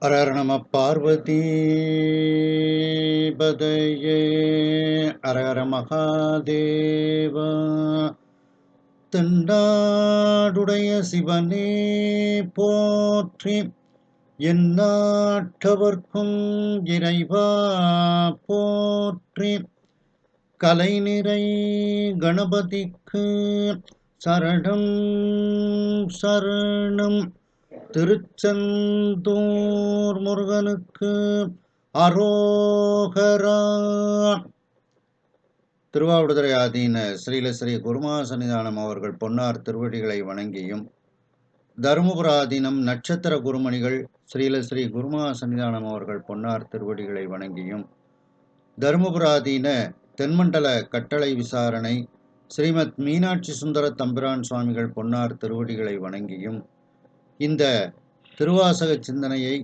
ஹரஹர நம பார்வதி பதையே ஹரஹர மகாதேவா. தென்னாடுடைய சிவனே போற்றி, எந்நாட்டவர்க்கும் இறைவா போற்றி. கலைநிறை கணபதிக்கு சரணம் சரணம். திருச்செந்தூர் முருகனுக்கு அரோகரா. திருவாவடுதுறை ஆதீன ஸ்ரீலஸ்ரீ குருமா சன்னிதானம் அவர்கள் பொன்னார் திருவடிகளை வணங்கியும், தருமபுர ஆதீனம் நட்சத்திர குருமணிகள் ஸ்ரீலஸ்ரீ குருமா சன்னிதானம் அவர்கள் பொன்னார் திருவடிகளை வணங்கியும், தருமபுர ஆதீன தென்மண்டல கட்டளை விசாரணை ஸ்ரீமத் மீனாட்சி சுந்தர தம்பிரான் சுவாமிகள் பொன்னார் திருவடிகளை வணங்கியும், இந்த திருவாசக சிந்தனையை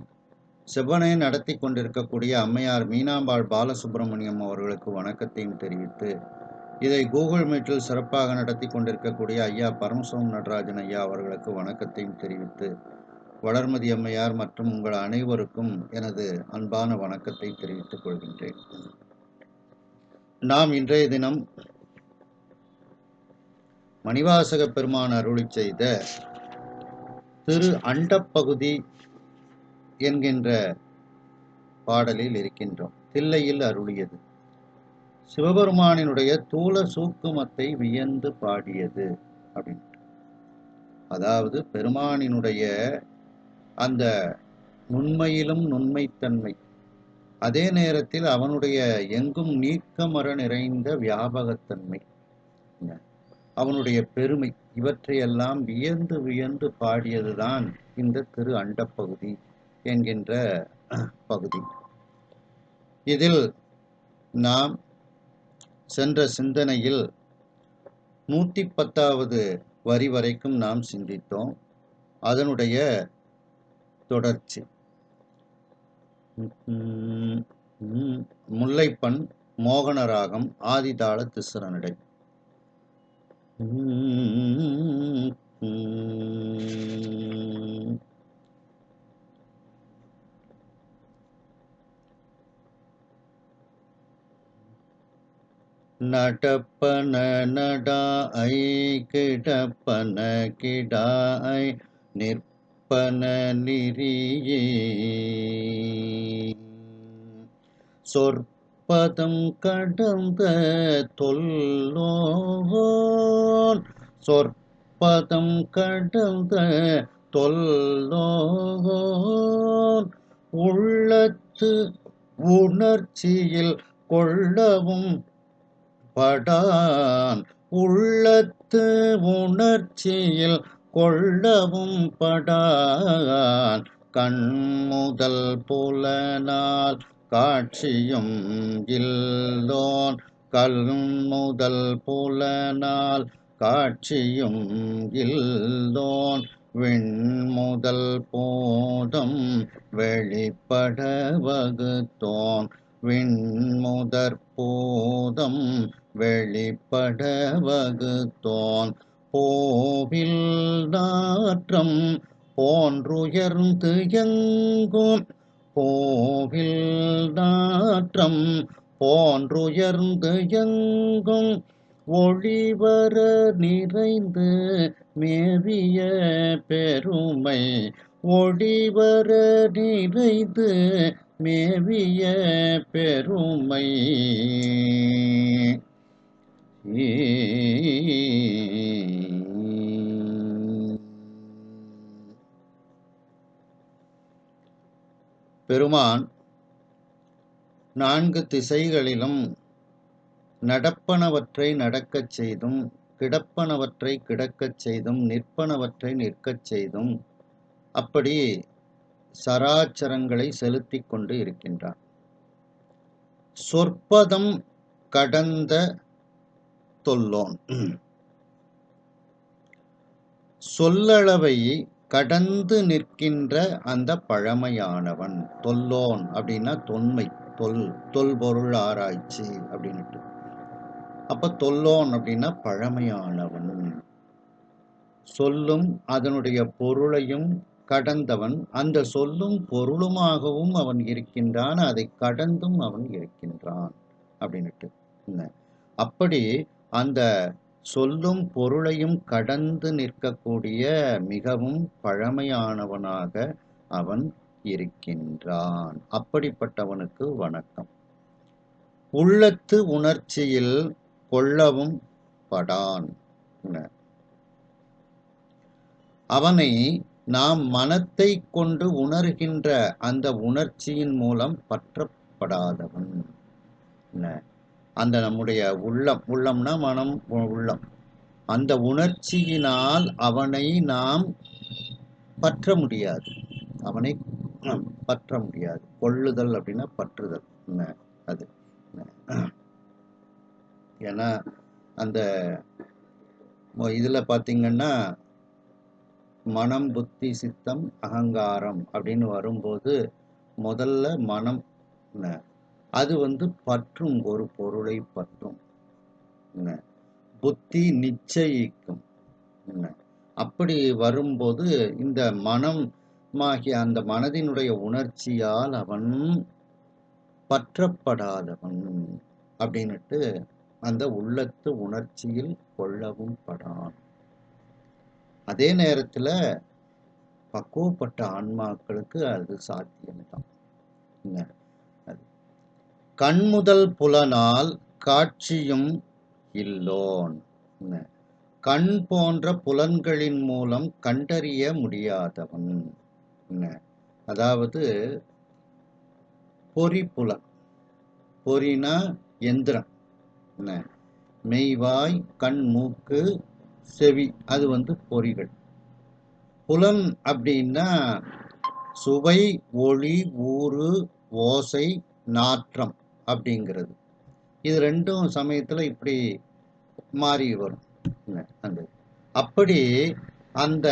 செவ்வனே நடத்தி கொண்டிருக்கக்கூடிய அம்மையார் மீனாம்பாள் பாலசுப்பிரமணியம் அவர்களுக்கு வணக்கத்தையும் தெரிவித்து, இதை கூகுள் மீட்டில் சிறப்பாக நடத்தி கொண்டிருக்கக்கூடிய ஐயா பரமசிவம் நடராஜன் ஐயா அவர்களுக்கு வணக்கத்தையும் தெரிவித்து, வளர்மதி அம்மையார் மற்றும் உங்கள் அனைவருக்கும் எனது அன்பான வணக்கத்தை தெரிவித்துக் கொள்கின்றேன். நாம் இன்றைய தினம் மணிவாசக பெருமான் அருளி செய்த திரு அண்டப்பகுதி என்கின்ற பாடலில் இருக்கின்றோம். தில்லையில் அருளியது சிவபெருமானினுடைய தூல சூக்குமத்தை வியந்து பாடியது அப்படின்னு. அதாவது பெருமானினுடைய அந்த நுண்மையிலும் நுண்மைத்தன்மை, அதே நேரத்தில் அவனுடைய எங்கும் நீக்கமர நிறைந்த வியாபகத்தன்மை, அவனுடைய பெருமை, இவற்றையெல்லாம் வியந்து வியந்து பாடியதுதான் இந்த திரு அண்டப்பகுதி என்கின்ற பகுதி. இதில் நாம் சென்ற சிந்தனையில் 110வது வரி வரைக்கும் நாம் சிந்தித்தோம். அதனுடைய தொடர்ச்சி முல்லைப்பண் மோகனராகம் ஆதிதாள திசுரனடை. நடப்பன நடாய் கிடப்பன கிடாய் நிற்பன நெறியே சொற்பதம் கடந்த தொல்லோன், சொற்பதம் கடந்த தொல்லோன் உள்ளத்து உணர்ச்சியில் கொள்ளவும் படான், உள்ளத்து உணர்ச்சியில் கொள்ளவும் படான். கண்முதல் புலனால் காட்சியும் இல்லோன், கல்முதல் புலனால் காட்சியும் இல்லோன். விண்முதல் போதம் வெளிப்பட வகுத்தோன், விண்முதற் போதம் வெளிப்பட வகுத்தோன். போவில் நாற்றம் போன்றுயர்ந்து எங்கும், போவில் நாற்றம் போன்றுயர்ந்து எங்கும் ஒளிவர நிறைந்து மேவிய பெருமை, ஒளிவர நிறைந்து மேவிய பெருமை. பெருமான் 4 திசைகளிலும் நடப்பனவற்றை நடக்கச் செய்தும், கிடப்பனவற்றை கிடக்கச் செய்தும், நிற்பனவற்றை நிற்கச் செய்தும் அப்படி சராச்சரங்களை செலுத்தி கொண்டு இருக்கின்றார். சொற்பதம் கடந்த தொல்லோன், சொல்லளவை கடந்து நிற்கின்ற அந்த பழமையானவன். தொல்லோன் அப்படின்னா தொன்மை, தொல்பொருள் ஆராய்ச்சி அப்படின்ட்டு. அப்ப தொல்லோன் அப்படின்னா பழமையானவன். சொல்லும் அதனுடைய பொருளையும் கடந்தவன், அந்த சொல்லும் பொருளுமாகவும் அவன் இருக்கின்றான், அதை கடந்தும் அவன் இருக்கின்றான் அப்படின்னுட்டு. அப்படி அந்த சொல்லும் பொருளையும் கடந்து நிற்கக்கூடிய மிகவும் பழமையானவனாக அவன் இருக்கின்றான். அப்படிப்பட்டவனுக்கு வணக்கம். உள்ளத்து உணர்ச்சியில் கொள்ளவும் படான். அவனை நாம் மனத்தை கொண்டு உணர்கின்ற அந்த உணர்ச்சியின் மூலம் பற்றப்படாதவன். அந்த நம்முடைய உள்ளம்னா மனம், உள்ளம், அந்த உணர்ச்சியினால் அவனை நாம் பற்ற முடியாது. அவனை பற்ற முடியாது. கொள்ளுதல் அப்படின்னா பற்றுதல். அது ஏன்னா அந்த இதுல பாத்தீங்கன்னா மனம், புத்தி, சித்தம், அகங்காரம் அப்படின்னு வரும்போது முதல்ல மனம், அது பற்றும், ஒரு பொருளை பற்றும். புத்தி நிச்சயிக்கும். அப்படி வரும்போது இந்த மனமாகிய அந்த மனதினுடைய உணர்ச்சியால் அவன் பற்றப்படாதவன் அப்படின்னுட்டு அந்த உள்ளத்து உணர்ச்சியில் கொள்ளவும் படான். அதே நேரத்துல பக்குவப்பட்ட ஆன்மாக்களுக்கு அது சாத்தியம்தான். கண்முதல் புலனால் காட்சியும் இல்லோன். கண் போன்ற புலன்களின் மூலம் கண்டறிய முடியாதவன். அதாவது பொறி புலன், பொறினா எந்திரம், மெய்வாய், கண், மூக்கு, செவி, அது பொறிகள். புலன் அப்படின்னா சுவை, ஒளி, ஊறு, ஓசை, நாற்றம் அப்படிங்கிறது. இது ரெண்டும் சமயத்துல இப்படி மாறி வரும். அந்த அப்படி அந்த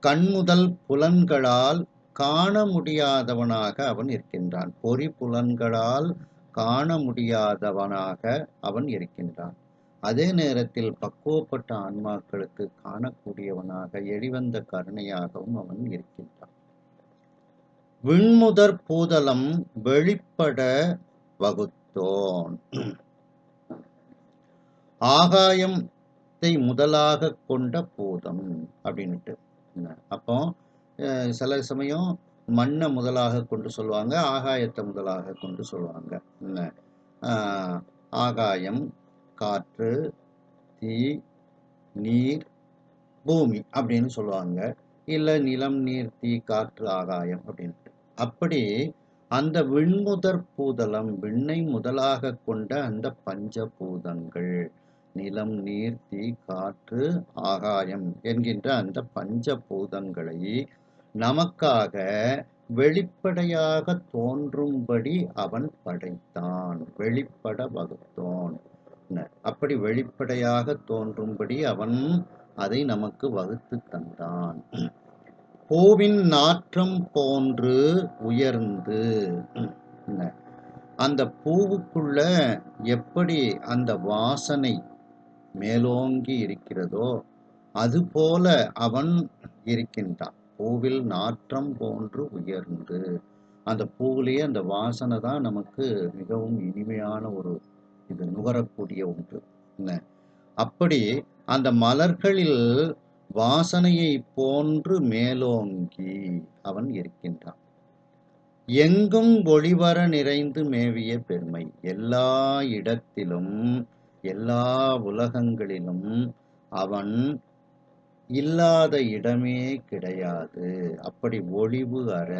கண்முதல் புலன்களால் காண முடியாதவனாக அவன் இருக்கின்றான். பொறி புலன்களால் காண முடியாதவனாக அவன் இருக்கின்றான். அதே நேரத்தில் பக்குவப்பட்ட ஆன்மாக்களுக்கு காணக்கூடியவனாக எளிவந்த கருணையாகவும் அவன் இருக்கின்றான். விண்முதற் பூதலம் வெளிப்பட வகுத்தோன். ஆகாயத்தை முதலாக கொண்ட பூதம் அப்படின்னுட்டு. அப்போ சில சமயம் மண்ணை முதலாக கொண்டு சொல்லுவாங்க, ஆகாயத்தை முதலாக கொண்டு சொல்லுவாங்க. ஆகாயம், காற்று, தீ, நீர், பூமி அப்படின்னு சொல்லுவாங்க. இல்லை நிலம், நீர், தீ, காற்று, ஆகாயம் அப்படின்ட்டு. அப்படி அந்த விண்முதற் பூதலம், விண்ணை முதலாக கொண்ட அந்த பஞ்சபூதங்கள், நிலம், நீர், தீ, காற்று, ஆகாயம் என்கின்ற அந்த பஞ்சபூதங்களை நமக்காக வெளிப்படையாக தோன்றும்படி அவன் படைத்தான். வெளிப்பட வகுத்தோன். அப்படி வெளிப்படையாக தோன்றும்படி அவன் அதை நமக்கு வகுத்து தந்தான். பூவின் நாற்றம் போன்று உயர்ந்து, அந்த பூவுக்குள்ள எப்படி அந்த வாசனை மேலோங்கி இருக்கிறதோ அதுபோல அவன் இருக்கின்றான். பூவில் நாற்றம் போன்று உயர்ந்து, அந்த பூவிலேயே அந்த வாசனை தான் நமக்கு மிகவும் இனிமையான ஒரு இது நுகரக்கூடிய ஒன்று. அப்படி அந்த மலர்களில் வாசனையை போன்று மேலோங்கி அவன் இருக்கின்றான். எங்கும் ஒளிவர நிறைந்து மேவிய பெருமை. எல்லா இடத்திலும், எல்லா உலகங்களிலும் அவன் இல்லாத இடமே கிடையாது. அப்படி ஒளிவு அற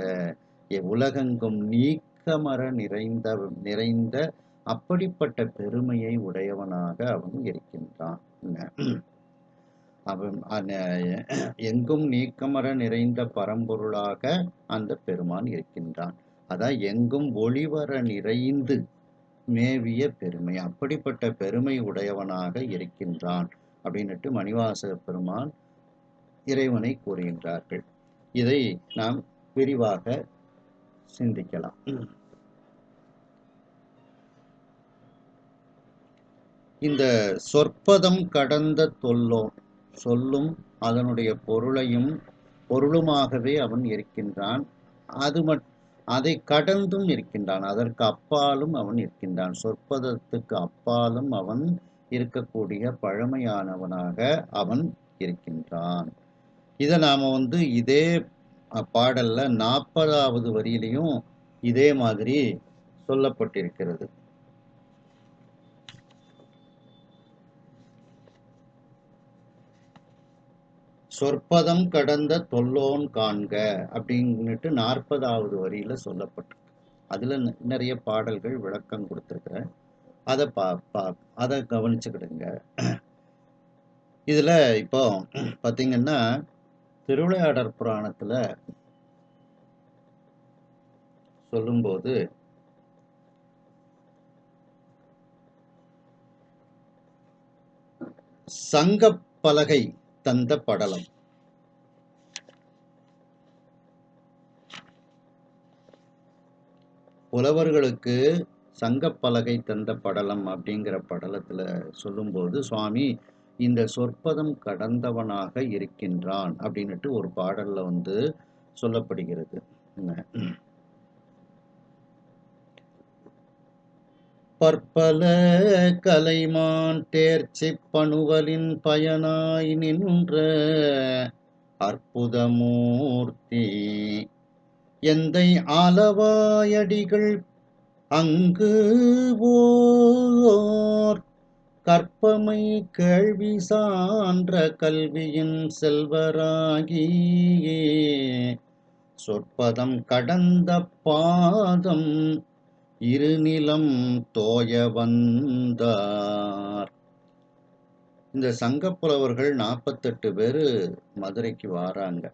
உலகெங்கும் நீக்கமர நிறைந்த அப்படிப்பட்ட பெருமையை உடையவனாக அவன் இருக்கின்றான். அவன் எங்கும் நீக்கமர நிறைந்த பரம்பொருளாக அந்த பெருமான் இருக்கின்றான். அதான் எங்கும் ஒளிவர நிறைந்து மேவிய பெருமை, அப்படிப்பட்ட பெருமை உடையவனாக இருக்கின்றான் அப்படின்னுட்டு மணிவாசக பெருமான் இறைவனை கூறுகின்றார்கள். இதை நாம் விரிவாக சிந்திக்கலாம். இந்த சொற்பதம் கடந்த தொல்லோன் சொல்லும் அதனுடைய பொருளுமாகவே அவன் இருக்கின்றான். அதை கடந்தும் இருக்கின்றான். அதற்கு அப்பாலும் அவன் இருக்கின்றான். சொற்பதத்துக்கு அப்பாலும் அவன் இருக்கக்கூடிய பழமையானவனாக அவன் இருக்கின்றான். இதை நாம இதே பாடல்ல 40வது வரியிலையும் இதே மாதிரி சொல்லப்பட்டிருக்கிறது. சொற்பதம் கடந்த தொல்லோன் காண்க அப்படின்னுட்டு 40வது வரியில சொல்லப்பட்டிருக்கு. அதுல நிறைய பாடல்கள் விளக்கம் கொடுத்திருக்கிறேன். அதை கவனிச்சுக்கிடுங்க. இதுல இப்போ பாத்தீங்கன்னா திருவிளையாடற் புராணத்துல சொல்லும்போது சங்கப் பலகை தந்த படலம். புலவர்களுக்கு சங்கப்பலகை தந்த படலம் அப்படிங்கிற படலத்துல சொல்லும்போது சுவாமி இந்த சொற்பதம் கடந்தவனாக இருக்கின்றான் அப்படின்னுட்டு ஒரு பாடல்ல சொல்லப்படுகிறது. பற்பல கலைமான் தேர்ச்சி பணுவலின் பயனாய் நின்ற அற்புதமூர்த்தி எந்தை ஆலவாயடிகள் அங்கு ஓர் கற்பமை கேள்வி சான்ற கல்வியின் செல்வராகி சொற்பதம் கடந்த பாதம் இருநிலம் தோய வந்தார். இந்த சங்கப்புலவர்கள் 48 பேரு மதுரைக்கு வாராங்க.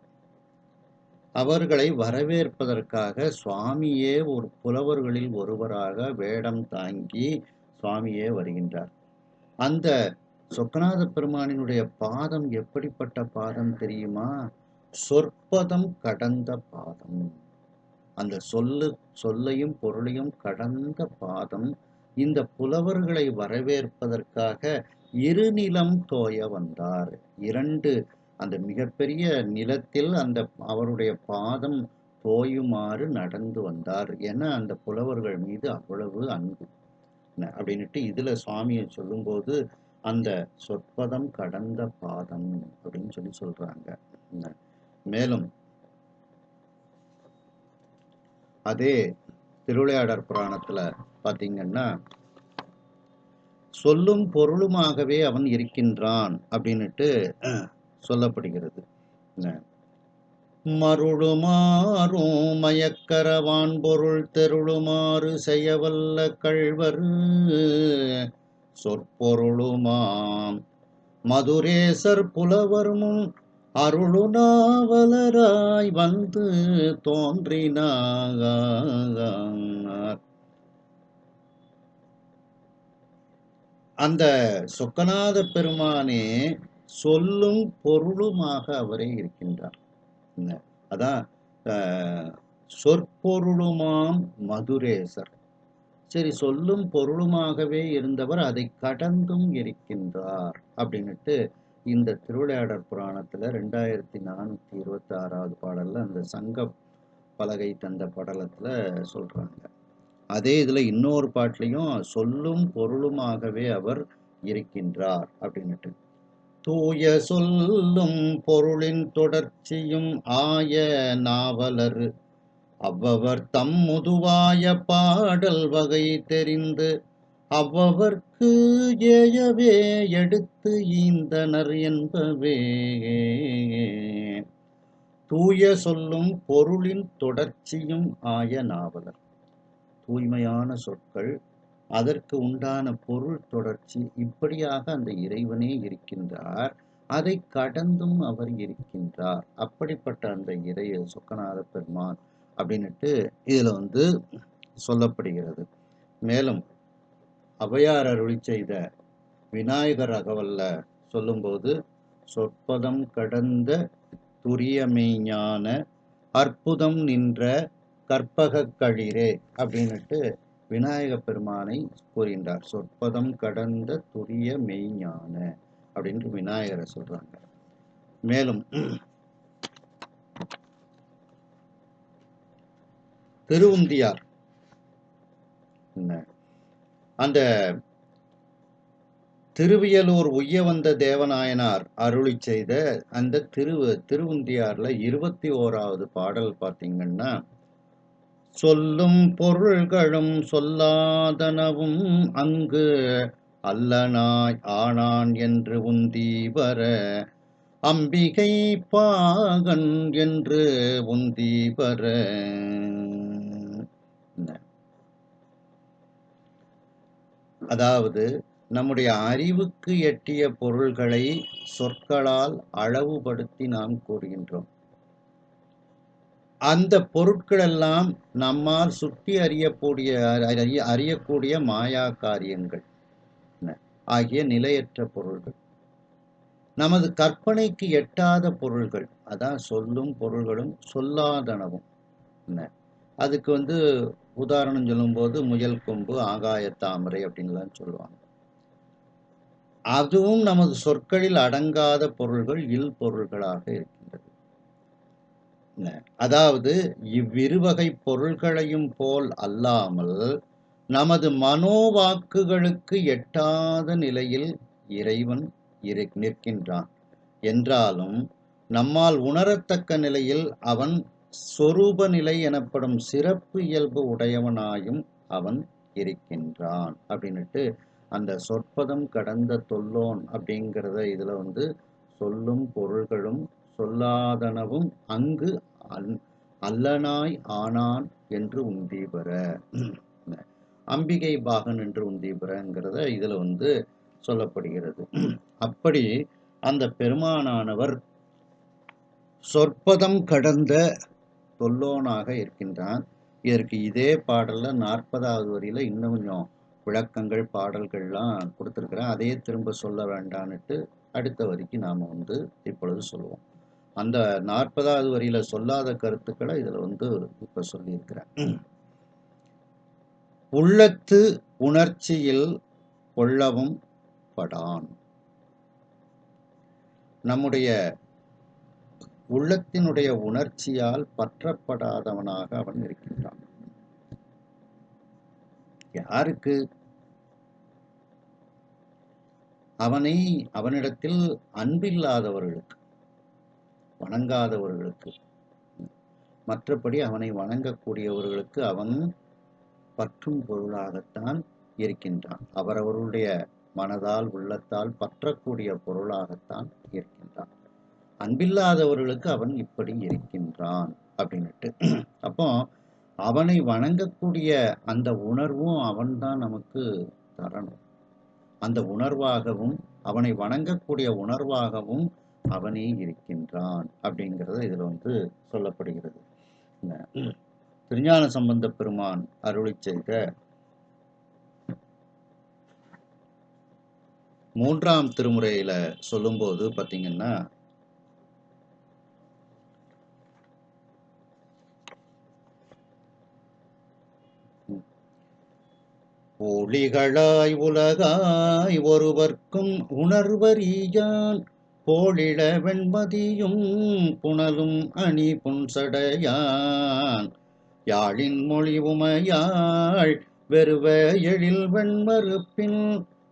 அவர்களை வரவேற்பதற்காக சுவாமியே ஒரு புலவர்களில் ஒருவராக வேடம் தாங்கி சுவாமியே வருகின்றார். அந்த சொக்கநாத பெருமானினுடைய பாதம் எப்படிப்பட்ட பாதம் தெரியுமா? சொற்பதம் கடந்த பாதம். அந்த சொல்லையும் பொருளையும் கடந்த பாதம். இந்த புலவர்களை வரவேற்பதற்காக இருநிலம் தோய வந்தார். 2 அந்த மிகப்பெரிய நிலத்தில் அவருடைய பாதம் தோயுமாறு நடந்து வந்தார் என அந்த புலவர்கள் மீது அவ்வளவு அன்பு அப்படின்னுட்டு இதுல சுவாமியை சொல்லும்போது அந்த சொற்பதம் கடந்த பாதம் அப்படின்னு சொல்றாங்க. மேலும் அதே திருவிளையாடற் புராணத்துல பாத்தீங்கன்னா சொல்லும் பொருளுமாகவே அவன் இருக்கின்றான் அப்படின்னுட்டு சொல்லப்படுகிறது. மருளுமாறும் மயக்கரவான் பொருள் தெருளுமாறு செய்யவல்ல கள்வர் சொற்பொருளுமாம் மதுரேசர் புலவர் முன் அருளுநாவலராய் வந்து தோன்றினார். அந்த சொக்கநாத பெருமானே சொல்லும் பொருளுமாக அவரே இருக்கின்றார். அதான் சொற்பொருளுமாம் மதுரேசர். சரி, சொல்லும் பொருளுமாகவே இருந்தவர் அதை கடந்தும் இருக்கின்றார் அப்படின்னுட்டு இந்த திருவிளையாடற் புராணத்துல 2426வது பாடல்ல அந்த சங்க பலகை தந்த படலத்துல சொல்றாங்க. அதே இதுல இன்னொரு பாட்டிலையும் சொல்லும் பொருளுமாகவே அவர் இருக்கின்றார் அப்படின்னுட்டு தூய சொல்லும் பொருளின் தொடர்ச்சியும் ஆய நாவலர் அவ்வவர் தம் முதுவாய பாடல் வகை தெரிந்து அவ்வவர்க்கு ஏயவே எடுத்து ஈந்தனர் என்பவே. தூய சொல்லும் பொருளின் தொடர்ச்சியும் ஆய நாவலர். தூய்மையான சொற்கள், அதற்கு உண்டான பொருள் தொடர்ச்சி, இப்படியாக அந்த இறைவனே இருக்கின்றார். அதை கடந்தும் அவர் இருக்கின்றார். அப்படிப்பட்ட அந்த சொக்கநாத பெருமான் அப்படின்னுட்டு இதுல சொல்லப்படுகிறது. மேலும் ஔவையார் அருளி செய்த விநாயகர் அகவல்ல சொல்லும்போது சொற்பதம் கடந்த துரியமெய்ஞான அற்புதம் நின்ற கற்பகக் களிரே அப்படின்னுட்டு விநாயக பெருமானை கூறுகின்றார். சொற்பதம் கடந்த துரிய மெய்ஞான அப்படின்ட்டு விநாயகரை சொல்றாங்க. மேலும் திருவுந்தியார் அந்த திருவியலூர் உய்ய வந்த தேவநாயனார் அருளி செய்த அந்த திருவுந்தியார்ல 21வது பாடல் பார்த்தீங்கன்னா, சொல்லும் பொருள்களும் சொல்லாதனவும் அங்கு அல்லனாய் ஆனான் என்று உந்தி வர அம்பிகை பாகன் என்று உந்தி வர. அதாவது நம்முடைய அறிவுக்கு எட்டிய பொருள்களை சொற்களால் அளவுபடுத்தி நாம் கூறுகின்றோம். அந்த பொருட்கள் எல்லாம் நம்மால் சுட்டி அறியக்கூடிய மாயா காரியங்கள் ஆகிய நிலையற்ற பொருள்கள், நமது கற்பனைக்கு எட்டாத பொருள்கள். அதான் சொல்லும் பொருள்களும் சொல்லாதனவும். அதுக்கு உதாரணம் சொல்லும்போது முயல் கொம்பு, ஆகாய தாமரை அப்படின்லாம் சொல்லுவாங்க. அதுவும் நமது சொற்களில் அடங்காத பொருள்கள் இல் பொருள்களாக இருக்கின்றது. அதாவது இவ்விருவகை பொருள்களையும் போல் அல்லாமல் நமது மனோவாக்குகளுக்கு எட்டாத நிலையில் இறைவன் நிற்கின்றான் என்றாலும் நம்மால் உணரத்தக்க நிலையில் அவன் சொரூப நிலை எனப்படும் சிறப்பு இயல்பு உடையவனாயும் அவன் இருக்கின்றான் அப்படின்னுட்டு அந்த சொற்பதம் கடந்த தொல்லோன் அப்படிங்கிறத இதுல சொல்லும் பொருள்களும் சொல்லாதனவும் அங்கு அல்லனாய் ஆனான் என்று உந்தி பெற, அம்பிகை பாகன் என்று உந்தி பெறங்கிறத இதுல சொல்லப்படுகிறது. அப்படி அந்த பெருமானானவர் சொற்பதம் கடந்த தொல்லோனாக இருக்கின்றான். இதற்கு இதே பாடல்ல 40வது வரியில இன்னும் கொஞ்சம் விளக்கங்கள் பாடல்கள்லாம் கொடுத்துருக்குறேன். அதையே திரும்ப சொல்ல வேண்டான்னுட்டு அடுத்த வரிக்கு நாம இப்பொழுது சொல்லுவோம். அந்த 40வது வரியில சொல்லாத கருத்துக்களை இதுல இப்ப சொல்லியிருக்கிறேன். உள்ளத்து உணர்ச்சியில் கொள்ளவும் படான். நம்முடைய உள்ளத்தினுடைய உணர்ச்சியால் பற்றப்படாதவனாக அவன் இருக்கின்றான். யாருக்கு? அவனிடத்தில் அன்பில்லாதவர்களுக்கு, வணங்காதவர்களுக்கு. மற்றபடி அவனை வணங்கக்கூடியவர்களுக்கு அவன் பற்றும் பொருளாகத்தான் இருக்கின்றான். அவரவர்களுடைய மனதால் உள்ளத்தால் பற்றக்கூடிய பொருளாகத்தான் இருக்கின்றான். அன்பில்லாதவர்களுக்கு அவன் இப்படி இருக்கின்றான் அப்படின்னுட்டு. அப்போ அவனை வணங்கக்கூடிய அந்த உணர்வும் அவன்தான் நமக்கு தரணும். அந்த உணர்வாகவும் அவனை வணங்கக்கூடிய உணர்வாகவும் அவனே இருக்கின்றான் அப்படிங்கிறத இதுல சொல்லப்படுகிறது. திருஞான சம்பந்த பெருமான் அருளி செய்த 3ஆம் திருமுறையில சொல்லும்போது பார்த்தீங்கன்னா, ஒளிகளாய் உலகாய் ஒருவர்க்கும் உணர்வறியான் போலிட வெண்மதியும் புனலும் அணி புன்சடையான் யாழின் மொழி உமையாள் வெறுவ எழில் வெண்மறுப்பின்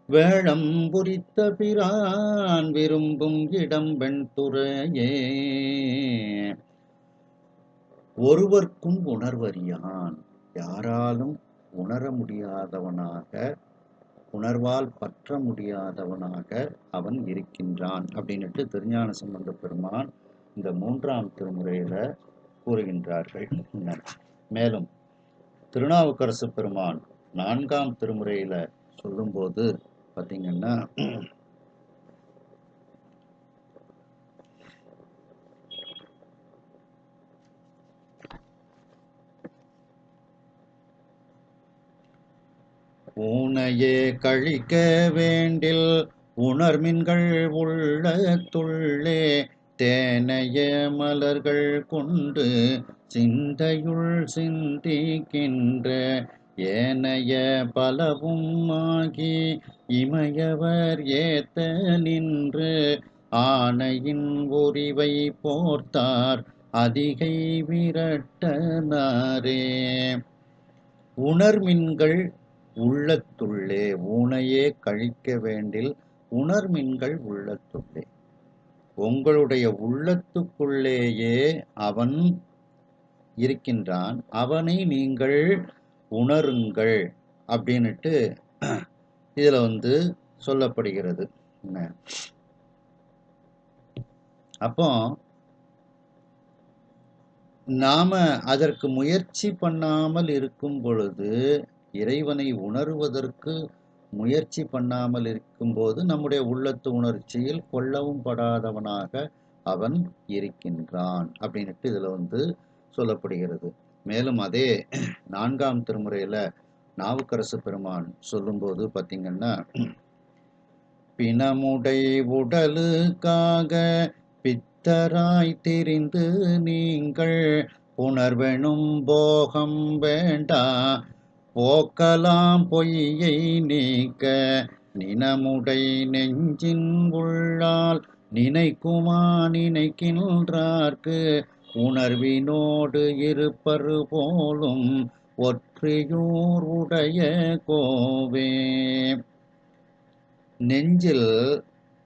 வேளம் புரித்த பிரான் விரும்பும் இடம் வெண்துறையே. ஒருவர்க்கும் உணர்வறியான், யாராலும் உணர முடியாதவனாக, உணர்வால் பற்ற முடியாதவனாக அவன் இருக்கின்றான் அப்படின்னுட்டு திருஞான சம்பந்த பெருமான் இந்த 3ஆம் திருமுறையில கூறுகின்றார்கள். மேலும் திருநாவுக்கரசு பெருமான் 4ஆம் திருமுறையில சொல்லும்போது பார்த்தீங்கன்னா, ஊனையே கழிக்க வேண்டில் உணர்மின்கள் உள்ளத்துள்ளே தேனைய மலர்கள் கொண்டு சிந்தையுள் சிந்திக்கின்ற ஏனைய பலவும் ஆகி இமையவர் ஏத்த நின்று ஆனையின் உரிவை போர்த்தார் அதிகை விரட்டனாரே. உணர்மின்கள் உள்ளத்துள்ளே, ஊனையே கழிக்க வேண்டில் உணர்மின்கள் உள்ளத்துள்ளே. உங்களுடைய உள்ளத்துக்குள்ளேயே அவன் இருக்கின்றான், அவனை நீங்கள் உணருங்கள் அப்படின்னுட்டு இதுல சொல்லப்படுகிறது. அப்போ நாம அதற்கு முயற்சி பண்ணாமல் இருக்கும் பொழுது, இறைவனை உணருவதற்கு முயற்சி பண்ணாமல் இருக்கும்போது நம்முடைய உள்ளத்து உணர்ச்சியில் கொள்ளவும் படாதவனாக அவன் இருக்கின்றான் அப்படின்னுட்டு இதுல சொல்லப்படுகிறது. மேலும் அதே 4ஆம் திருமுறையில நாவுக்கரசு பெருமான் சொல்லும்போது பார்த்தீங்கன்னா, பிணமுடை உடலுக்காக பித்தராய் திரிந்து நீங்கள் புணர்வெனும் போகம் வேண்டா போக்கலாம் பொய்யை நீக்க நினமுடை நெஞ்சின் உள்ளால் நினைக்குமா நினைக்கின்றார்க்கு உணர்வினோடு இருப்பரு போலும் ஒற்றியூர் உடைய கோவே. நெஞ்சில்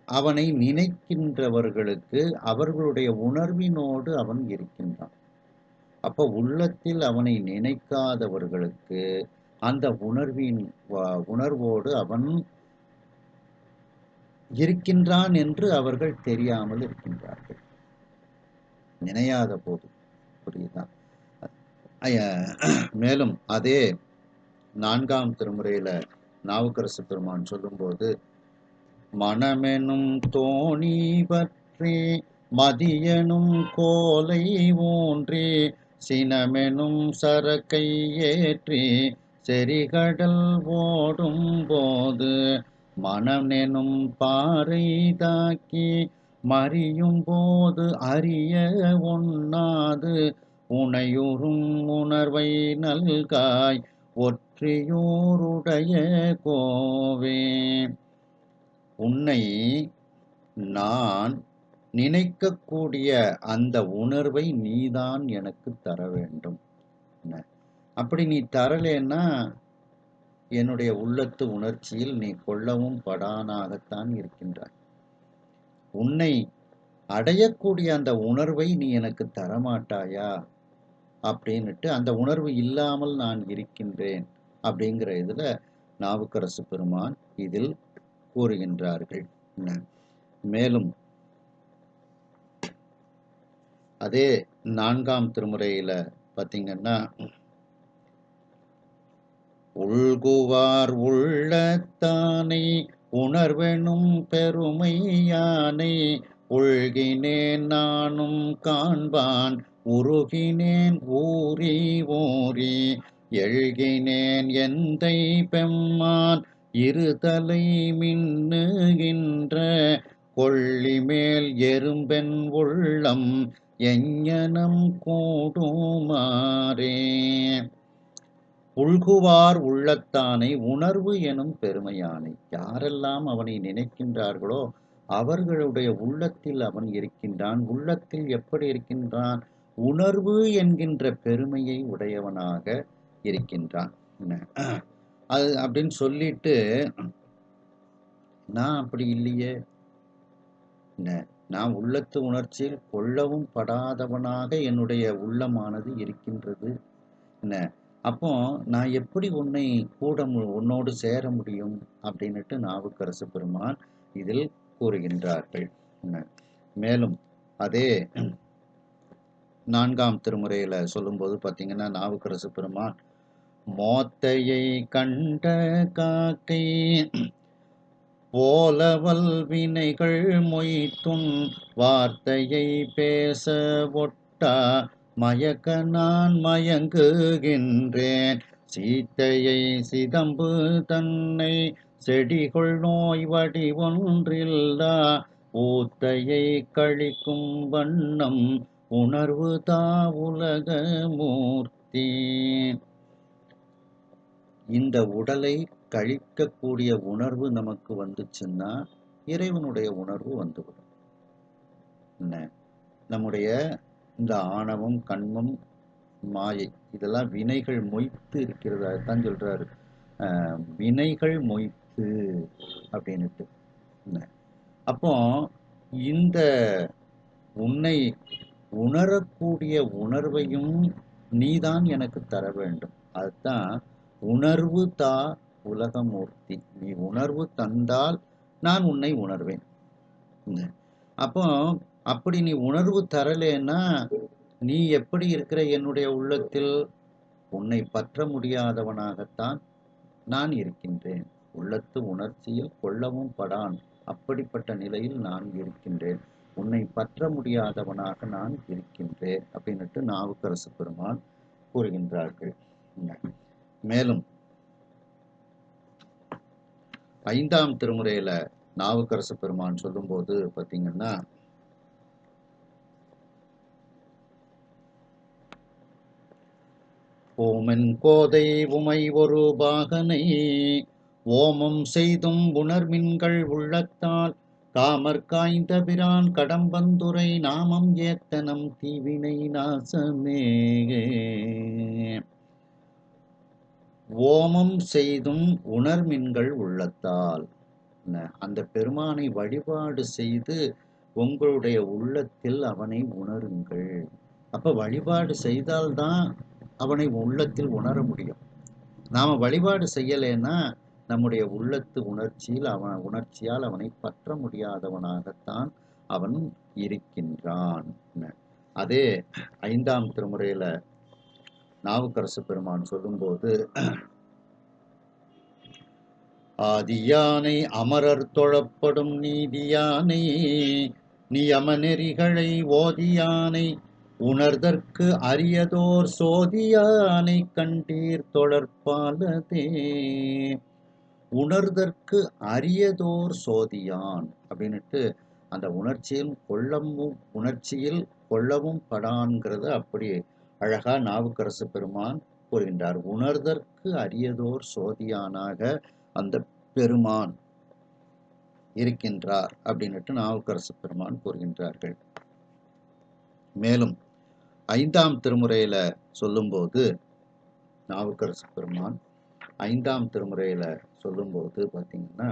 அவனை நினைக்கின்றவர்களுக்கு அவர்களுடைய உணர்வினோடு அவன் இருக்கின்றான். அப்ப உள்ளத்தில் அவனை நினைக்காதவர்களுக்கு அந்த உணர்வோடு அவன் இருக்கின்றான் என்று அவர்கள் தெரியாமல் இருக்கின்றார்கள், நினையாத போது. புரியுதா? மேலும் அதே 4ஆம் திருமுறையில நாவுக்கரசு பெருமான் சொல்லும்போது, மனமெனும் தோணி பற்றி மதியனும் கோலை ஊன்றி சினமெனும் சரக்கை ஏற்றி செறிகடல் ஓடும் போது மனமெனும் பாறை தாக்கி மறியும் போது அறிய ஒண்ணாது உனையுறும் உணர்வை நல்காய் ஒற்றியூருடைய கோவே. உன்னை நான் நினைக்கக்கூடிய அந்த உணர்வை நீதான் எனக்கு தர வேண்டும். அப்படி நீ தரலேன்னா என்னுடைய உள்ளத்து உணர்ச்சியில் நீ கொள்ளவும் படானாகத்தான் இருக்கின்றாய். உன்னை அடையக்கூடிய அந்த உணர்வை நீ எனக்கு தரமாட்டாயா அப்படின்னுட்டு, அந்த உணர்வு இல்லாமல் நான் இருக்கின்றேன் அப்படிங்கிற இதுல நாவுக்கரசு பெருமான் இதில் கூறுகின்றார்கள். மேலும் அதே 4ஆம் திருமுறையில பார்த்தீங்கன்னா, உள்குவார் உள்ளத்தானை உணர்வெனும் பெருமை யானை உள்கினேன் நானும் காண்பான் உருகினேன் ஊறி ஊறி எழுகினேன் எந்தை பெம்மான் இருதலை மின்னுகின்ற கொள்ளிமேல் எறும்பென் உள்ளம் எஞ்ஞனம் கூடுமாறே. உள்குவார் உள்ளத்தானை உணர்வு எனும் பெருமையானை. யாரெல்லாம் அவனை நினைக்கின்றார்களோ அவர்களுடைய உள்ளத்தில் அவன் இருக்கின்றான். உள்ளத்தில் எப்படி இருக்கின்றான்? உணர்வு என்கின்ற பெருமையை உடையவனாக இருக்கின்றான். அது அப்படின்னு சொல்லிட்டு, நான் அப்படி இல்லையே, நான் உள்ளத்து உணர்ச்சியில் கொள்ளவும் படாதவனாக என்னுடைய உள்ளமானது இருக்கின்றது. அப்போ நான் எப்படி உன்னோடு சேர முடியும் அப்படின்னுட்டு நாவுக்கரசு பெருமான் இதில் கூறுகின்றார்கள். மேலும் அதே 4ஆம் திருமுறையில சொல்லும்போது பார்த்தீங்கன்னா, நாவுக்கரசு பெருமான் மோத்தையை கண்ட காக்கை போலவல் வினைகள் மொய்த்துன் வார்த்தையை பேச ஒட்டா மயக்க நான் மயங்குகின்றேன் சீத்தையை சிதம்பு தன்னை செடிகொள் நோய் வடி ஒன்றில்லா ஊத்தையை கழிக்கும் வண்ணம் உணர்வு தா உலக மூர்த்தி. இந்த உடலை கழிக்கக்கூடிய உணர்வு நமக்கு வந்துச்சுன்னா இறைவனுடைய உணர்வு வந்துவிடும். என்ன, நம்முடைய இந்த ஆணவம், கண்மம், மாயை இதெல்லாம் வினைகள் மொய்த்து இருக்கிறது. அதுதான் சொல்றாரு, வினைகள் மொய்த்து அப்படின்னுட்டு. அப்போ இந்த உன்னை உணரக்கூடிய உணர்வையும் நீதான் எனக்கு தர வேண்டும். அதுதான் உணர்வு தா உலகமூர்த்தி. நீ உணர்வு தந்தால் நான் உன்னை உணர்வேன். அப்போ அப்படி நீ உணர்வு தரலேன்னா நீ எப்படி இருக்கிற என்னுடைய உள்ளத்தில்? உன்னை பற்ற முடியாதவனாகத்தான் நான் இருக்கின்றேன். உள்ளத்து உணர்ச்சியில் கொள்ளவும் படான். அப்படிப்பட்ட நிலையில் நான் இருக்கின்றேன். உன்னை பற்ற முடியாதவனாக நான் இருக்கின்றேன் அப்படின்னுட்டு நாவுக்கரசு பெருமான் கூறுகின்றார்கள். மேலும் 5ஆம் திருமுறையில நாவுக்கரசு பெருமான் சொல்லும்போது பார்த்தீங்கன்னா, ஓமென் கோதை உமை ஒரு பாகனை ஓமம் செய்தும் உணர்மின்கள் உள்ளத்தால் காமற் காய்ந்த பிரான் கடம்பந்துரை நாமம் ஏத்தனம் தீவினை நாசமே. ஓமம் செய்தும் உணர்மின்கள் உள்ளத்தால், அந்த பெருமானை வழிபாடு செய்து உங்களுடைய உள்ளத்தில் அவனை உணருங்கள். அப்ப வழிபாடு செய்தால்தான் அவனை உள்ளத்தில் உணர முடியும். நாம வழிபாடு செய்யலைன்னா நம்முடைய உள்ளத்து உணர்ச்சியால் அவனை பற்ற முடியாதவனாகத்தான் அவன் இருக்கின்றான். அதே 5ஆம் திருமுறையில நாவுக்கரசு பெருமான் சொல்லும்போது, ஆதியானை அமரர் தொழப்படும் நீதியானை நியம நெறிகளை ஓதியானை உணர்தற்கு அரியதோர் சோதியானை கண்டீர் தொடர்பாலதே. உணர்தற்கு அரியதோர் சோதியான் அப்படின்னுட்டு அந்த உணர்ச்சியில் கொள்ளவும் படான்கிறத அப்படி அழகா நாவுக்கரசு பெருமான் கூறுகின்றார். உணர்தற்கு அரியதோர் சோதியானாக அந்த பெருமான் இருக்கின்றார் அப்படின்னுட்டு நாவுக்கரசு பெருமான் கூறுகின்றார்கள். மேலும் 5ஆம் திருமுறையில சொல்லும்போது நாவுக்கரசு பெருமான் 5ஆம் திருமுறையில சொல்லும்போது பார்த்தீங்கன்னா,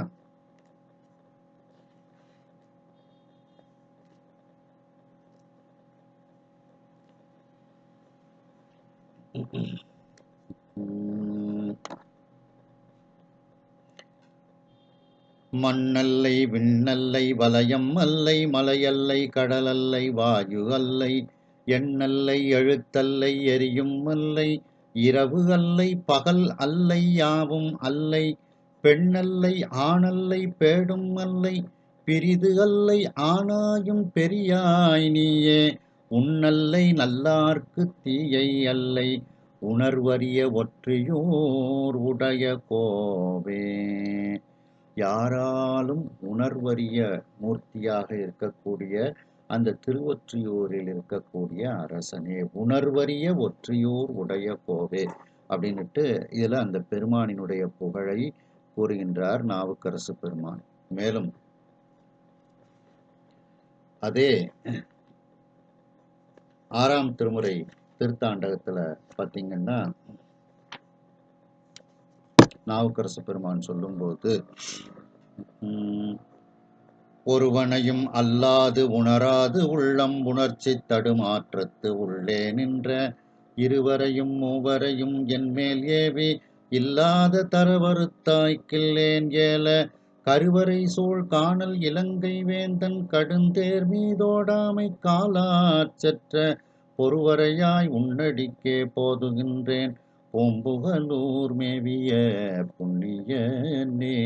மண்ணல்லை விண்ணல்லை வலயம் அல்லை மலையல்லை கடலல்லை வாயு அல்லை எண்ணல்லை எழுத்தல்லை எரியும் அல்லை இரவு அல்லை பகல் அல்லை யாவும் அல்லை பெண்ணல்லை ஆணல்லை பேடும் அல்லை பிரிது அல்லை ஆனாயும் பெரியாய் நீயே உன்னல்லை நல்லார்க்கு தீயை அல்லை உணர்வறிய ஒற்றியோர் உடைய கோவே. யாராலும் உணர்வறிய மூர்த்தியாக இருக்கக்கூடிய அந்த திருவொற்றியூரில் இருக்கக்கூடிய அரசனே, உணர்வறிய ஒற்றியூர் உடைய கோவே அப்படின்னுட்டு இதுல அந்த பெருமானினுடைய புகழை கூறுகின்றார் நாவுக்கரசு பெருமான். மேலும் அதே 6ஆம் திருமுறை திருத்தாண்டகத்துல பார்த்தீங்கன்னா, நாவுக்கரசு பெருமான் சொல்லும்போது, ஒருவனையும் அல்லாது உணராது உள்ளம் உணர்ச்சி தடுமாற்றத்து உள்ளே நின்ற இருவரையும் மூவரையும் என்மேல் ஏவி இல்லாத தரவறுத்தாய்க்கில்லேன் ஏல கருவறை சூழ் காணல் இலங்கை வேந்தன் கடுந்தேர் மீதோடாமை காலாற்றற்ற பொறுவரையாய் உன்னடிக்கே போதுகின்றேன் பூம்புகலூர் மேவிய புண்ணியனே.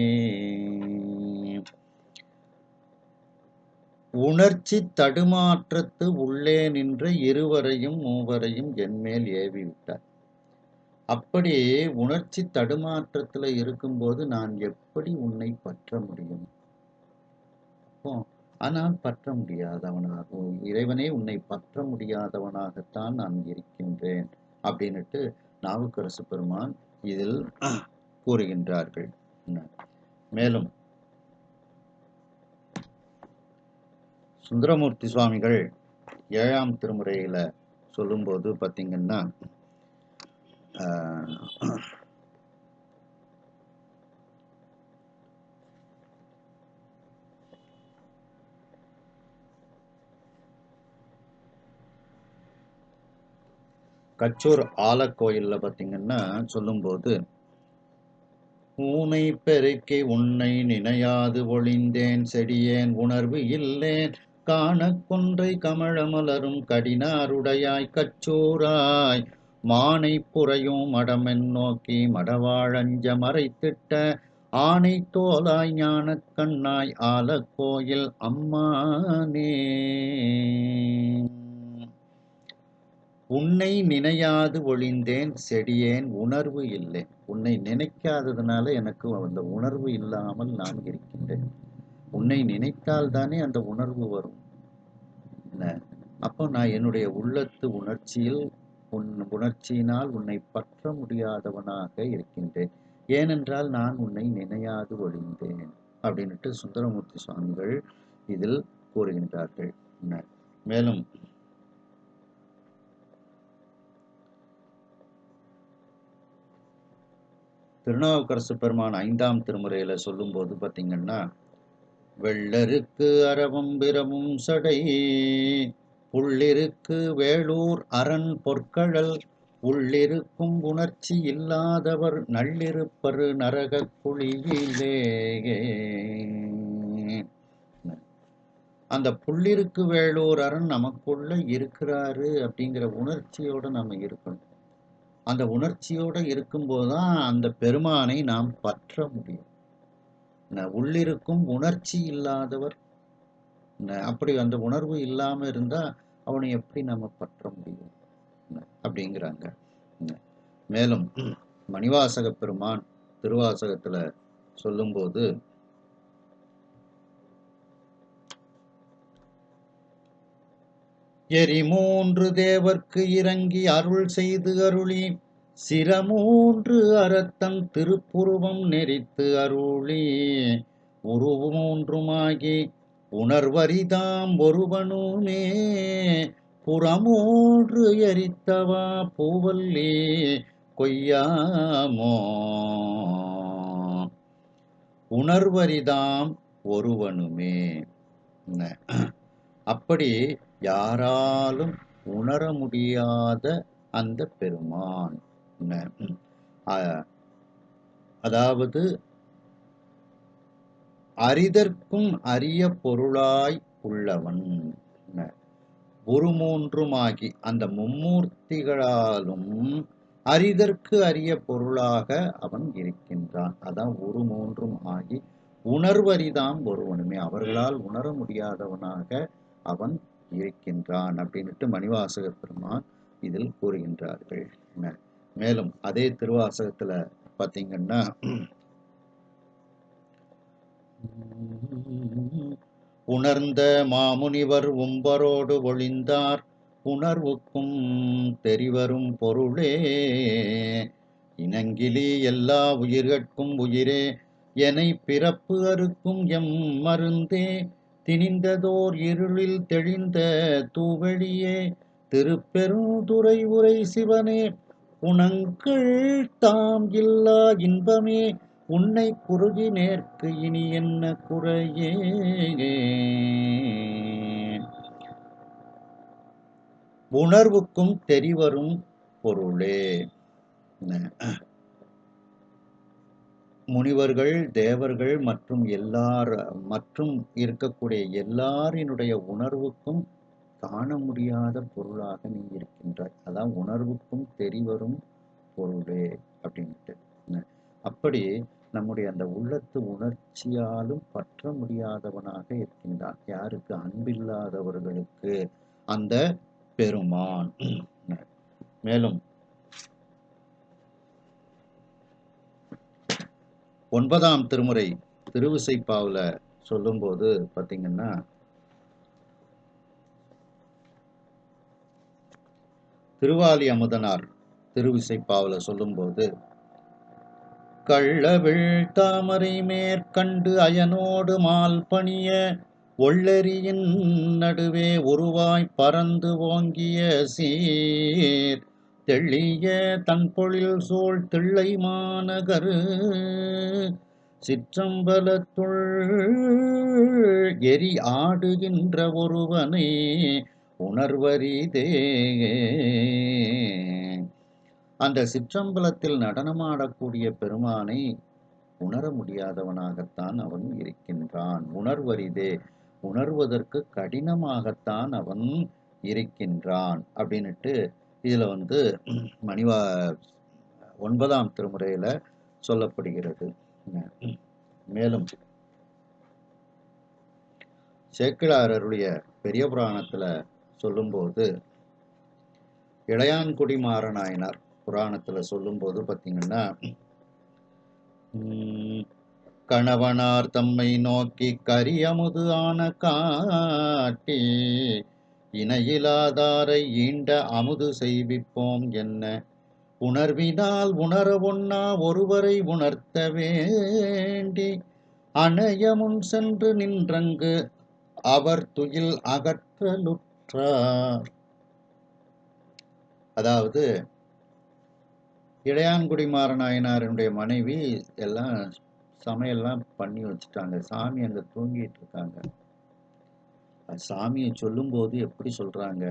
உணர்ச்சி தடுமாற்றத்து உள்ளே நின்ற இருவரையும் மூவரையும் என்மேல் ஏவி விட்டார். அப்படி உணர்ச்சி தடுமாற்றத்துல இருக்கும்போது நான் எப்படி உன்னை பற்ற முடியும்? ஆனால் பற்ற முடியாதவனாக, இறைவனே உன்னை பற்ற முடியாதவனாகத்தான் நான் இருக்கின்றேன் அப்படின்னுட்டு நாவுக்கரசு பெருமான் இதில் கூறுகின்றார்கள். மேலும் சுந்தரமூர்த்தி சுவாமிகள் 7ஆம் திருமுறையில சொல்லும்போது பார்த்தீங்கன்னா, கச்சூர் ஆலக்கோயில்ல பார்த்தீங்கன்னா சொல்லும்போது, ஊனை பெருக்கி உன்னை நினையாது ஒழிந்தேன் செடியேன் உணர்வு இல்லேன் காணக் கொன்றை கமழமலரும் கடினாருடையாய் கச்சூராய் மானை புறையும் மடமென் நோக்கி மடவாழஞ்ச மறைத்திட்ட ஆனை தோலாய் ஞானக் கண்ணாய் ஆலக்கோயில் அம்மானே. உன்னை நினையாது ஒழிந்தேன் செடியேன் உணர்வு இல்லை. உன்னை நினைக்காததுனால எனக்கு அந்த உணர்வு இல்லாமல் நான் இருக்கின்றேன். உன்னை நினைத்தால் தானே அந்த உணர்வு வரும். அப்போ நான் என்னுடைய உள்ளத்து உணர்ச்சியினால் உன்னை பற்ற முடியாதவனாக இருக்கின்றேன். ஏனென்றால் நான் உன்னை நினையாது ஒழிந்தேன் அப்படின்ட்டு சுந்தரமூர்த்தி சுவாமிகள் இதில் கூறுகின்றார்கள். மேலும் திருநாவுக்கரசு பெருமான் 5ஆம் திருமுறையில சொல்லும்போது பார்த்தீங்கன்னா, வெள்ளருக்கு அரவம் பிரமும் சடை புள்ளிருக்கு வேளூர் அரண் பொற்கழல் உள்ளிருக்கும் உணர்ச்சி இல்லாதவர் நள்ளிருப்பரு நரக குழியிலே. அந்த புள்ளிருக்கு வேளூர் அரண் நமக்குள்ள இருக்கிறாரு அப்படிங்கிற உணர்ச்சியோட நம்ம இருக்கணும். அந்த உணர்ச்சியோட இருக்கும்போது தான் அந்த பெருமானை நாம் பற்ற முடியும். உள்ளிருக்கும் உணர்ச்சி இல்லாதவர், அப்படி அந்த உணர்வு இல்லாம இருந்தா அவனை எப்படி நம்ம பற்ற முடியும் அப்படிங்கிறாங்க. மேலும் மணிவாசக பெருமான் திருவாசகத்துல சொல்லும்போது, எரிமூன்று தேவர்க்கு இறங்கி அருள் செய்து அருளி சிரமூன்று அறத்தன் திருப்புருவம் நெறித்து அருளி உருவமூன்றுமாகி உணர்வரிதாம் ஒருவனுமே புறமூன்று எரித்தவா பூவல்லி கொய்யாமோ. உணர்வரிதாம் ஒருவனுமே. அப்படி யாராலும் உணர முடியாத அந்த பெருமான், அதாவது அரிதற்கும் அரிய பொருளாய் உள்ளவன், உருமூன்றுமாகி அந்த மும்மூர்த்திகளாலும் அரிதற்கு அரிய பொருளாக அவன் இருக்கின்றான். அதான் உருமூன்றும் ஆகி உணர்வரிதாம் ஒருவனுமே, அவர்களால் உணர முடியாதவனாக அவன் இருக்கின்றான் அப்படின்ட்டு மணிவாசக பெருமான் இதில் கூறுகின்றார்கள். மேலும் அதே திருவாசகத்துல பாத்தீங்கன்னா, உணர்ந்த மாமுனிவர் உம்பரோடு ஒளிந்தார் உணர்வுக்கும் தெரிவரும் பொருளே இனங்கிலி எல்லா உயிர்கட்கும் உயிரே எனை பிறப்பு அறுக்கும் எம் மருந்தே திணிந்ததோர் இருளில் தெளிந்த தூவெளியே திருப்பெருந்துறை உரை சிவனே உணங்கள் தாம் இல்லா இன்பமே உன்னை குறுகி நேர்க்கு இனி என்ன குறையே. உணர்வுக்கும் தெரிவரும் பொருளே. முனிவர்கள், தேவர்கள் மற்றும் இருக்கக்கூடிய எல்லாரினுடைய உணர்வுக்கும் காண முடியாத பொருளாக நீ இருக்கின்றாய். அதான் உணர்வுக்கும் தெரிவரும் பொருளே அப்படின்ட்டு. அப்படி நம்முடைய அந்த உள்ளத்து உணர்ச்சியாலும் பற்ற முடியாதவனாக இருக்கின்றான். யாருக்கு? அன்பில்லாதவர்களுக்கு அந்த பெருமான். மேலும் 9ஆம் திருமுறை திருவிசைப்பாவுல சொல்லும்போது பார்த்தீங்கன்னா, திருவாலி அமுதனார் திருவிசைப்பாவுல சொல்லும்போது, கள்ளவிழ் தாமரை மேற்கண்டு அயனோடு மால் பணிய ஒள்ளெரியின் நடுவே உருவாய் பறந்து ஓங்கிய சீர் தெள்ளிய தன்பொழில் சூழ் தில்லை மாநகரு சிற்றம்பலத்துள் எரி ஆடுகின்ற ஒருவனை உணர்வரிதே. அந்த சிற்றம்பலத்தில் நடனமாடக்கூடிய பெருமானை உணர முடியாதவனாகத்தான் அவன் இருக்கின்றான். உணர்வரிதே, உணர்வதற்கு கடினமாகத்தான் அவன் இருக்கின்றான் அப்படின்னுட்டு இதுல மணிவா 9ஆம் திருமுறையில சொல்லப்படுகிறது. மேலும் சேக்கிழார் அருளிய பெரிய புராணத்துல சொல்லும்போது, இளையான்குடி மாறநாயனார் புராணத்துல சொல்லும்போது பார்த்தீங்கன்னா, கணவனார் தம்மை நோக்கி கரியமுது ஆன காட்டி இணையிலாதாரை ஈண்ட அமுது செய்விப்போம் என்ன உணர்வினால் உணர ஒண்ணா ஒருவரை உணர்த்த வேண்டி அணைய முன் சென்று நின்றங்கு அவர் துயில் அகற்றலுற்றார். அதாவது இளையான்குடி மாறநாயனாருடைய மனைவி எல்லாம் சமையல்லாம் பண்ணி வச்சுட்டாங்க. சாமி அங்க தூங்கிட்டு இருக்காங்க. சாமியை சொல்லும்போது எப்படி சொல்றாங்க?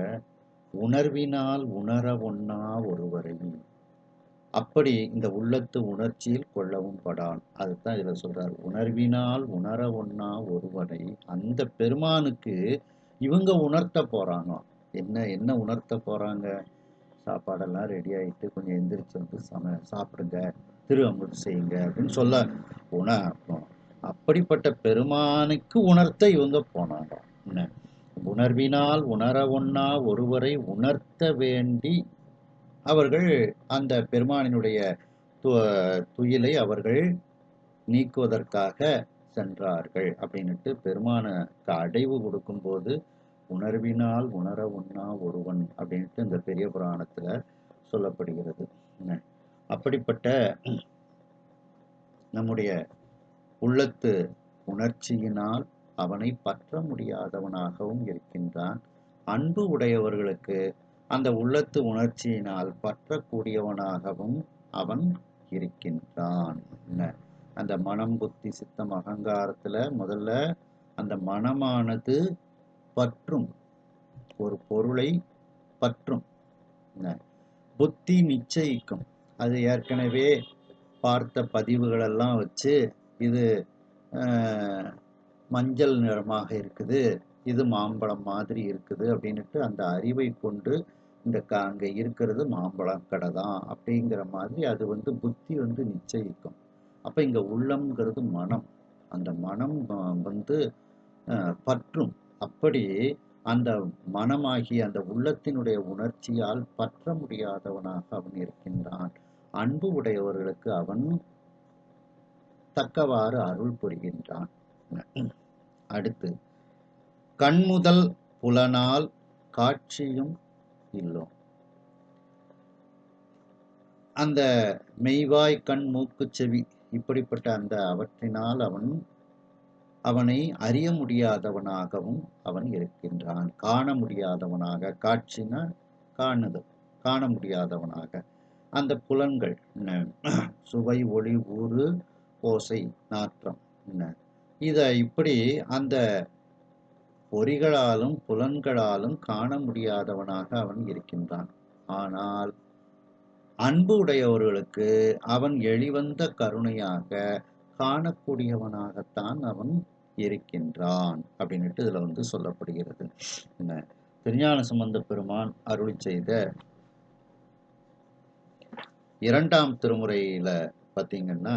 உணர்வினால் உணர ஒண்ணா ஒருவரை, அப்படி இந்த உள்ளத்து உணர்ச்சியில் கொள்ளவும் படான். அதுதான் இதுல சொல்றாரு. உணர்வினால் உணர ஒண்ணா ஒருவரை, அந்த பெருமானுக்கு இவங்க உணர்த்த போறாங்க. என்ன உணர்த்த போறாங்க? சாப்பாடெல்லாம் ரெடி ஆயிட்டு கொஞ்சம் எந்திரிச்சு சாப்பிடுங்க, திரு அமுது செய்யுங்க அப்படின்னு சொல்ல அப்படிப்பட்ட பெருமானுக்கு உணர்த்த இவங்க போனாங்க. உணர்வினால் உணர ஒண்ணா ஒருவரை உணர்த்த வேண்டி அவர்கள் அந்த பெருமானினுடைய துயிலை அவர்கள் நீக்குவதற்காக சென்றார்கள் அப்படின்னுட்டு பெருமானுக்கு அடைவு கொடுக்கும் போது உணர்வினால் உணர ஒண்ணா ஒருவன் அப்படின்ட்டு இந்த பெரிய புராணத்துல சொல்லப்படுகிறது. அப்படிப்பட்ட நம்முடைய உள்ளத்து உணர்ச்சியினால் அவனை பற்ற முடியாதவனாகவும் இருக்கின்றான். அன்பு உடையவர்களுக்கு அந்த உள்ளத்து உணர்ச்சியினால் பற்றக்கூடியவனாகவும் அவன் இருக்கின்றான். அந்த மனம் புத்தி சித்தம் அகங்காரத்துல முதல்ல அந்த மனமானது பற்றும், ஒரு பொருளை பற்றும். புத்தி நிச்சயிக்கும். அது ஏற்கனவே பார்த்த பதிவுகள் எல்லாம் வச்சு இது மஞ்சள் நிறமாக இருக்குது, இது மாம்பழம் மாதிரி இருக்குது அப்படின்னுட்டு அந்த அறிவை கொண்டு இந்த அங்க இருக்கிறது மாம்பழம் கடை தான் அப்படிங்கிற மாதிரி அது புத்தி நிச்சயிக்கும். அப்ப இங்க உள்ளம்ங்கிறது மனம். அந்த மனம் பற்றும். அப்படி அந்த மனமாகிய அந்த உள்ளத்தினுடைய உணர்ச்சியால் பற்ற முடியாதவனாக அவன் இருக்கின்றான். அன்பு உடையவர்களுக்கு அவன் தக்கவாறு அருள் புரிகின்றான். அடுத்து கண்முதல் புலனால் காட்சியும் இல்லோம். அந்த மெய்வாய் கண் மூக்கு செவி இப்படிப்பட்ட அந்த அவற்றினால் அவனை அறிய முடியாதவனாகவும் அவன் இருக்கின்றான். காண முடியாதவனாக, காட்சினா காணுதல், காண முடியாதவனாக. அந்த புலன்கள் சுவை ஒளி ஊறு ஓசை நாற்றம் இதை இப்படி அந்த பொறிகளாலும் புலன்களாலும் காண முடியாதவனாக அவன் இருக்கின்றான். ஆனால் அன்பு உடையவர்களுக்கு அவன் எளிவந்த கருணையாக காணக்கூடியவனாகத்தான் அவன் இருக்கின்றான் அப்படின்னுட்டு இதுல சொல்லப்படுகிறது. திருஞான சம்பந்த பெருமான் அருளி செய்த 2ஆம் திருமுறையில பார்த்தீங்கன்னா,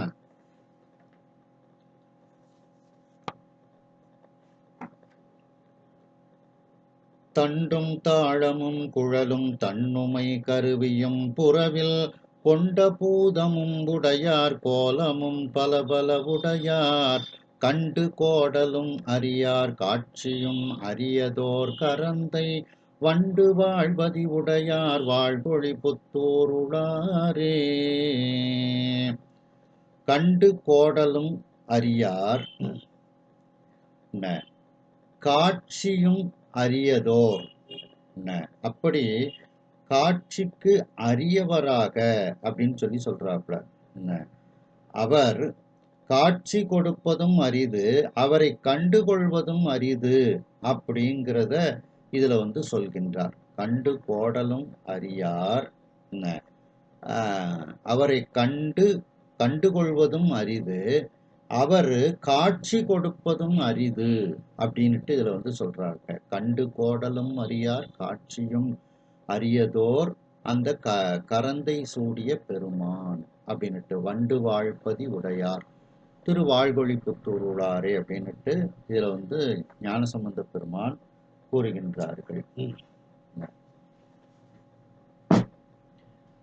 தண்டும் தாளமும் குழலும் தன்னுமை கருவியும் புறவில் கொண்ட பூதமும் உடையார் கோலமும் பலபல உடையார் கண்டு கோடலும் அறியார் காட்சியும் அரியதோர் கரந்தை வண்டு வாழ்வதி உடையார் வாழ்வொளி புத்தூருளாரே. கண்டு கோடலும் அறியார் காட்சியும் அரியதோர். அப்படி காட்சிக்கு அரியவராக அப்படின்னு சொல்றாப்புல. அவர் காட்சி கொடுப்பதும் அரிது, அவரை கண்டுகொள்வதும் அரிது அப்படிங்கிறத இதுல சொல்கின்றார். கண்டு கோடலும் அறியார், அவரை கண்டுகொள்வதும் அரிது, அவர் காட்சி கொடுப்பதும் அரிது அப்படின்ட்டு இதுல சொல்றாங்க. கண்டு கோடலும் அறியார், காட்சியும் அரியதோர் அந்த கரந்தை சூடிய பெருமான் அப்படின்னுட்டு வண்டு வாழ்பதி உடையார் திருவாழ்கொழிப்புத்தூருளாரே அப்படின்னுட்டு இதுல ஞானசம்பந்த பெருமான் கூறுகின்றார்கள்.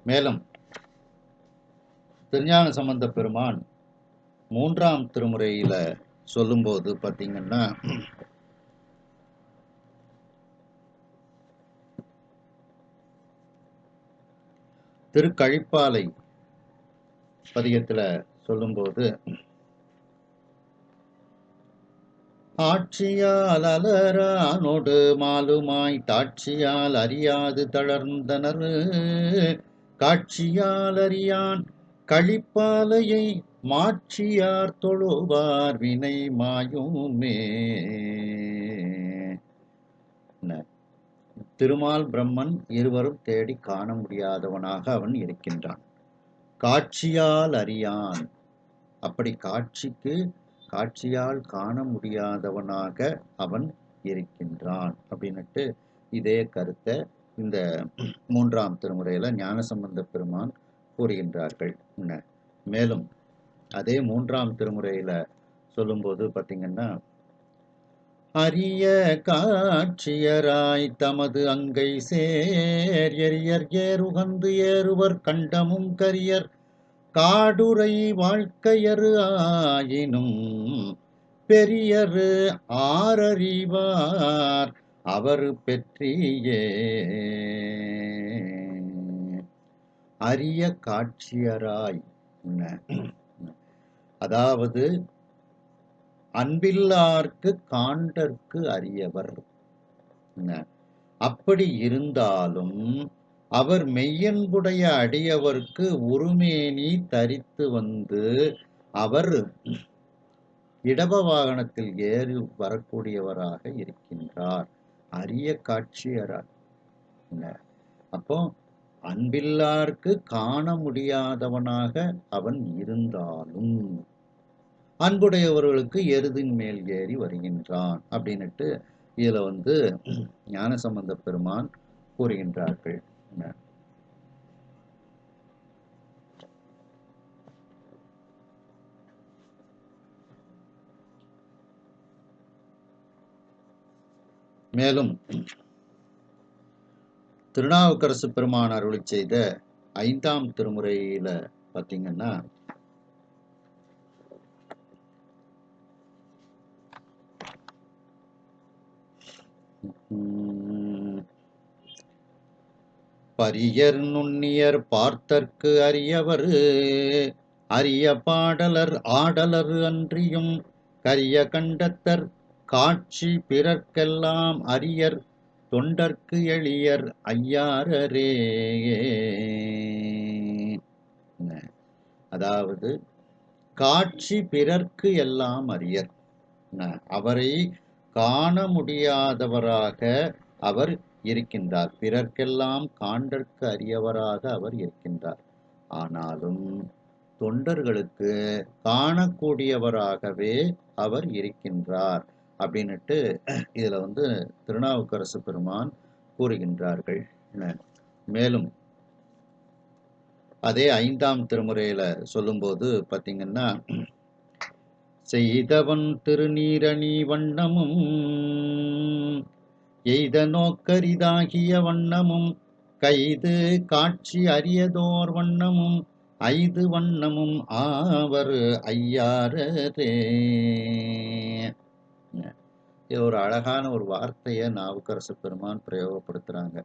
மேலும் திருஞான சம்பந்த பெருமான் 3ஆம் திருமுறையில சொல்லும்போது பார்த்தீங்கன்னா, திருக்கழிப்பாலை பதிகத்துல சொல்லும்போது, ஆட்சியால் அலரானோடு மாலுமாய் தாட்சியால் அறியாது தளர்ந்தனர், காட்சியால் அறியான் கழிப்பாலையை மாட்சியார் தொழுவார் வினை மாயுமே. திருமால் பிரம்மன் இருவரும் தேடி காண முடியாதவனாக அவன் இருக்கின்றான். காட்சியால் அறியான், அப்படி காட்சியால் காண முடியாதவனாக அவன் இருக்கின்றான் அப்படின்னுட்டு இதே கருத்தை இந்த 3ஆம் திருமுறையில ஞானசம்பந்த பெருமான் கூறுகின்றார்கள். மேலும் அதே 3ஆம் திருமுறையில சொல்லும்போது பார்த்தீங்கன்னா, அரிய காட்சியராய் தமது அங்கை சேர் எரியர் ஏறுகந்து ஏறுவர் கண்டமும் கரியர் காடுரை வாழ்க்கையரு ஆயினும் பெரியரு ஆரறிவார் அவர் பெற்றியே. அரிய காட்சியராய், அதாவது அன்பில்லார்க்கு காண்டற்கு அரியவர். அப்படி இருந்தாலும் அவர் மெய்யன்புடைய அடியவர்க்கு உருமேனி தரித்து வந்து அவர் இடப வாகனத்தில் ஏறி வரக்கூடியவராக இருக்கின்றார். அரிய காட்சியராய். அப்போ அன்பில்லார்க்கு காண முடியாதவனாக அவன் இருந்தாலும் அன்புடையவர்களுக்கு எருதின் மேல் ஏறி வருகின்றான் அப்படின்னுட்டு இதுல ஞானசம்பந்த பெருமான் கூறுகின்றார்கள். மேலும் திருநாவுக்கரசு பெருமான் அருளி செய்த 5ஆம் திருமுறையில பார்த்தீங்கன்னா, பரியர் நுண்ணியர் பார்த்தற்கு அரியவர் அரிய பாடலர் ஆடலர் அன்றியும் கரிய கண்டத்தர் காட்சி பிறர்க்கெல்லாம் அரியர் தொண்டர்க்கு எளியர் ஐயாரரே. அதாவது காட்சி பிறர்க்கு எல்லாம் அரியர், அவரை காண முடியாதவராக அவர் இருக்கின்றார். பிறர்க்கெல்லாம் காண்டற்கு அரியவராக அவர் இருக்கின்றார். ஆனாலும் தொண்டர்களுக்கு காணக்கூடியவராகவே அவர் இருக்கின்றார் அப்படின்னுட்டு இதுல திருநாவுக்கரசு பெருமான் கூறுகின்றார்கள். மேலும் அதே 5ஆம் திருமுறையில சொல்லும்போது பார்த்தீங்கன்னா, செய்தவன் திருநீரணி வண்ணமும் எய்த நோக்கரிதாகிய வண்ணமும் கைது காட்சி அரியதோர் வண்ணமும் ஐது வண்ணமும் ஆவர் ஐயாரரே. இது ஒரு அழகான ஒரு வார்த்தையை நாவுக்கரசு பெருமான் பிரயோகப்படுத்துறாங்க.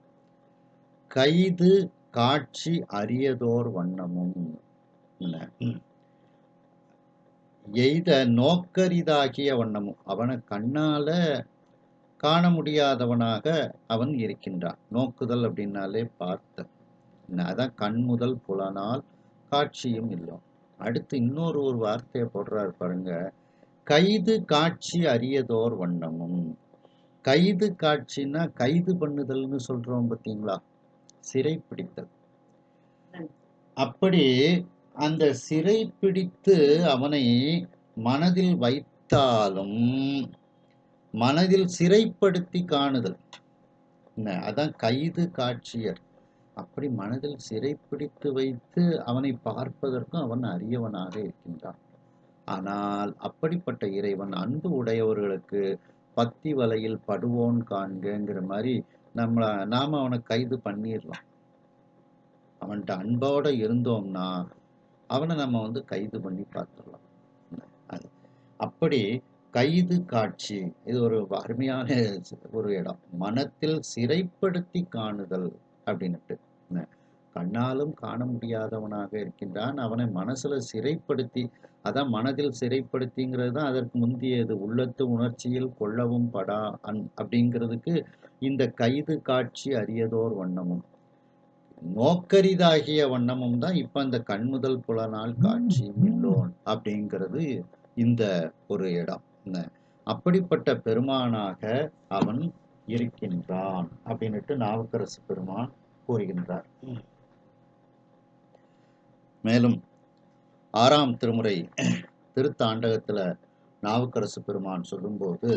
கைது காட்சி அரியதோர் வண்ணமும், எய்த நோக்கரிதாகிய வண்ணமும், அவனை கண்ணால காண முடியாதவனாக அவன் இருக்கின்றான். நோக்குதல் அப்படின்னாலே பார்த்தல். அதான் கண் முதல் புலனால் காட்சியும் இல்லை. அடுத்து இன்னொரு ஒரு வார்த்தையை போடுறாரு பாருங்க, கைது காட்சி அரியதோர் வண்ணமும். கைது காட்சின்னா கைது பண்ணுதல்னு சொல்றோம் பார்த்தீங்களா, சிறைப்பிடித்தல். அப்படி அந்த சிறைப்பிடித்து அவனை மனதில் வைத்தாலும் மனதில் சிறைப்படுத்தி காணுதல், அதான் கைது காட்சியர். அப்படி மனதில் சிறைப்பிடித்து வைத்து அவனை பார்ப்பதற்கும் அவன் அரியவனாக இருக்கின்றான். ஆனால் அப்படிப்பட்ட இறைவன் அன்பு உடையவர்களுக்கு பக்தி வலையில் படுவோன் காண்கிற மாதிரி நாம அவனை கைது பண்ணிடலாம். அவன்கிட்ட அன்போட இருந்தோம்னா அவனை நம்ம கைது பண்ணி பார்த்துடலாம். அப்படி கைது காட்சி, இது ஒரு அருமையான ஒரு இடம். மனத்தில் சிறைப்படுத்தி காணுதல் அப்படின்னுட்டு, கண்ணாலும் காண முடியாதவனாக இருக்கின்றான், அவனை மனசுல சிறைப்படுத்தி, அதான் மனதில் சிறைப்படுத்திங்கிறது தான் அதற்கு முந்தியது. உள்ளத்து உணர்ச்சியில் கொள்ளவும் படா அப்படிங்கிறதுக்கு இந்த கைது காட்சி அரியதோர் வண்ணமும் நோக்கரிதாகிய வண்ணமும் தான் இப்ப இந்த கண்முதல் புலனால் காட்சி இல்லோன் அப்படிங்கிறது இந்த ஒரு இடம். அப்படிப்பட்ட பெருமானாக அவன் இருக்கின்றான் அப்படின்னுட்டு நாவுக்கரசு பெருமான் கூறுகின்றார். மேலும் 6ஆம் திருமுறை திருத்தாண்டகத்துல நாவுக்கரசு பெருமான் சொல்லும்போது,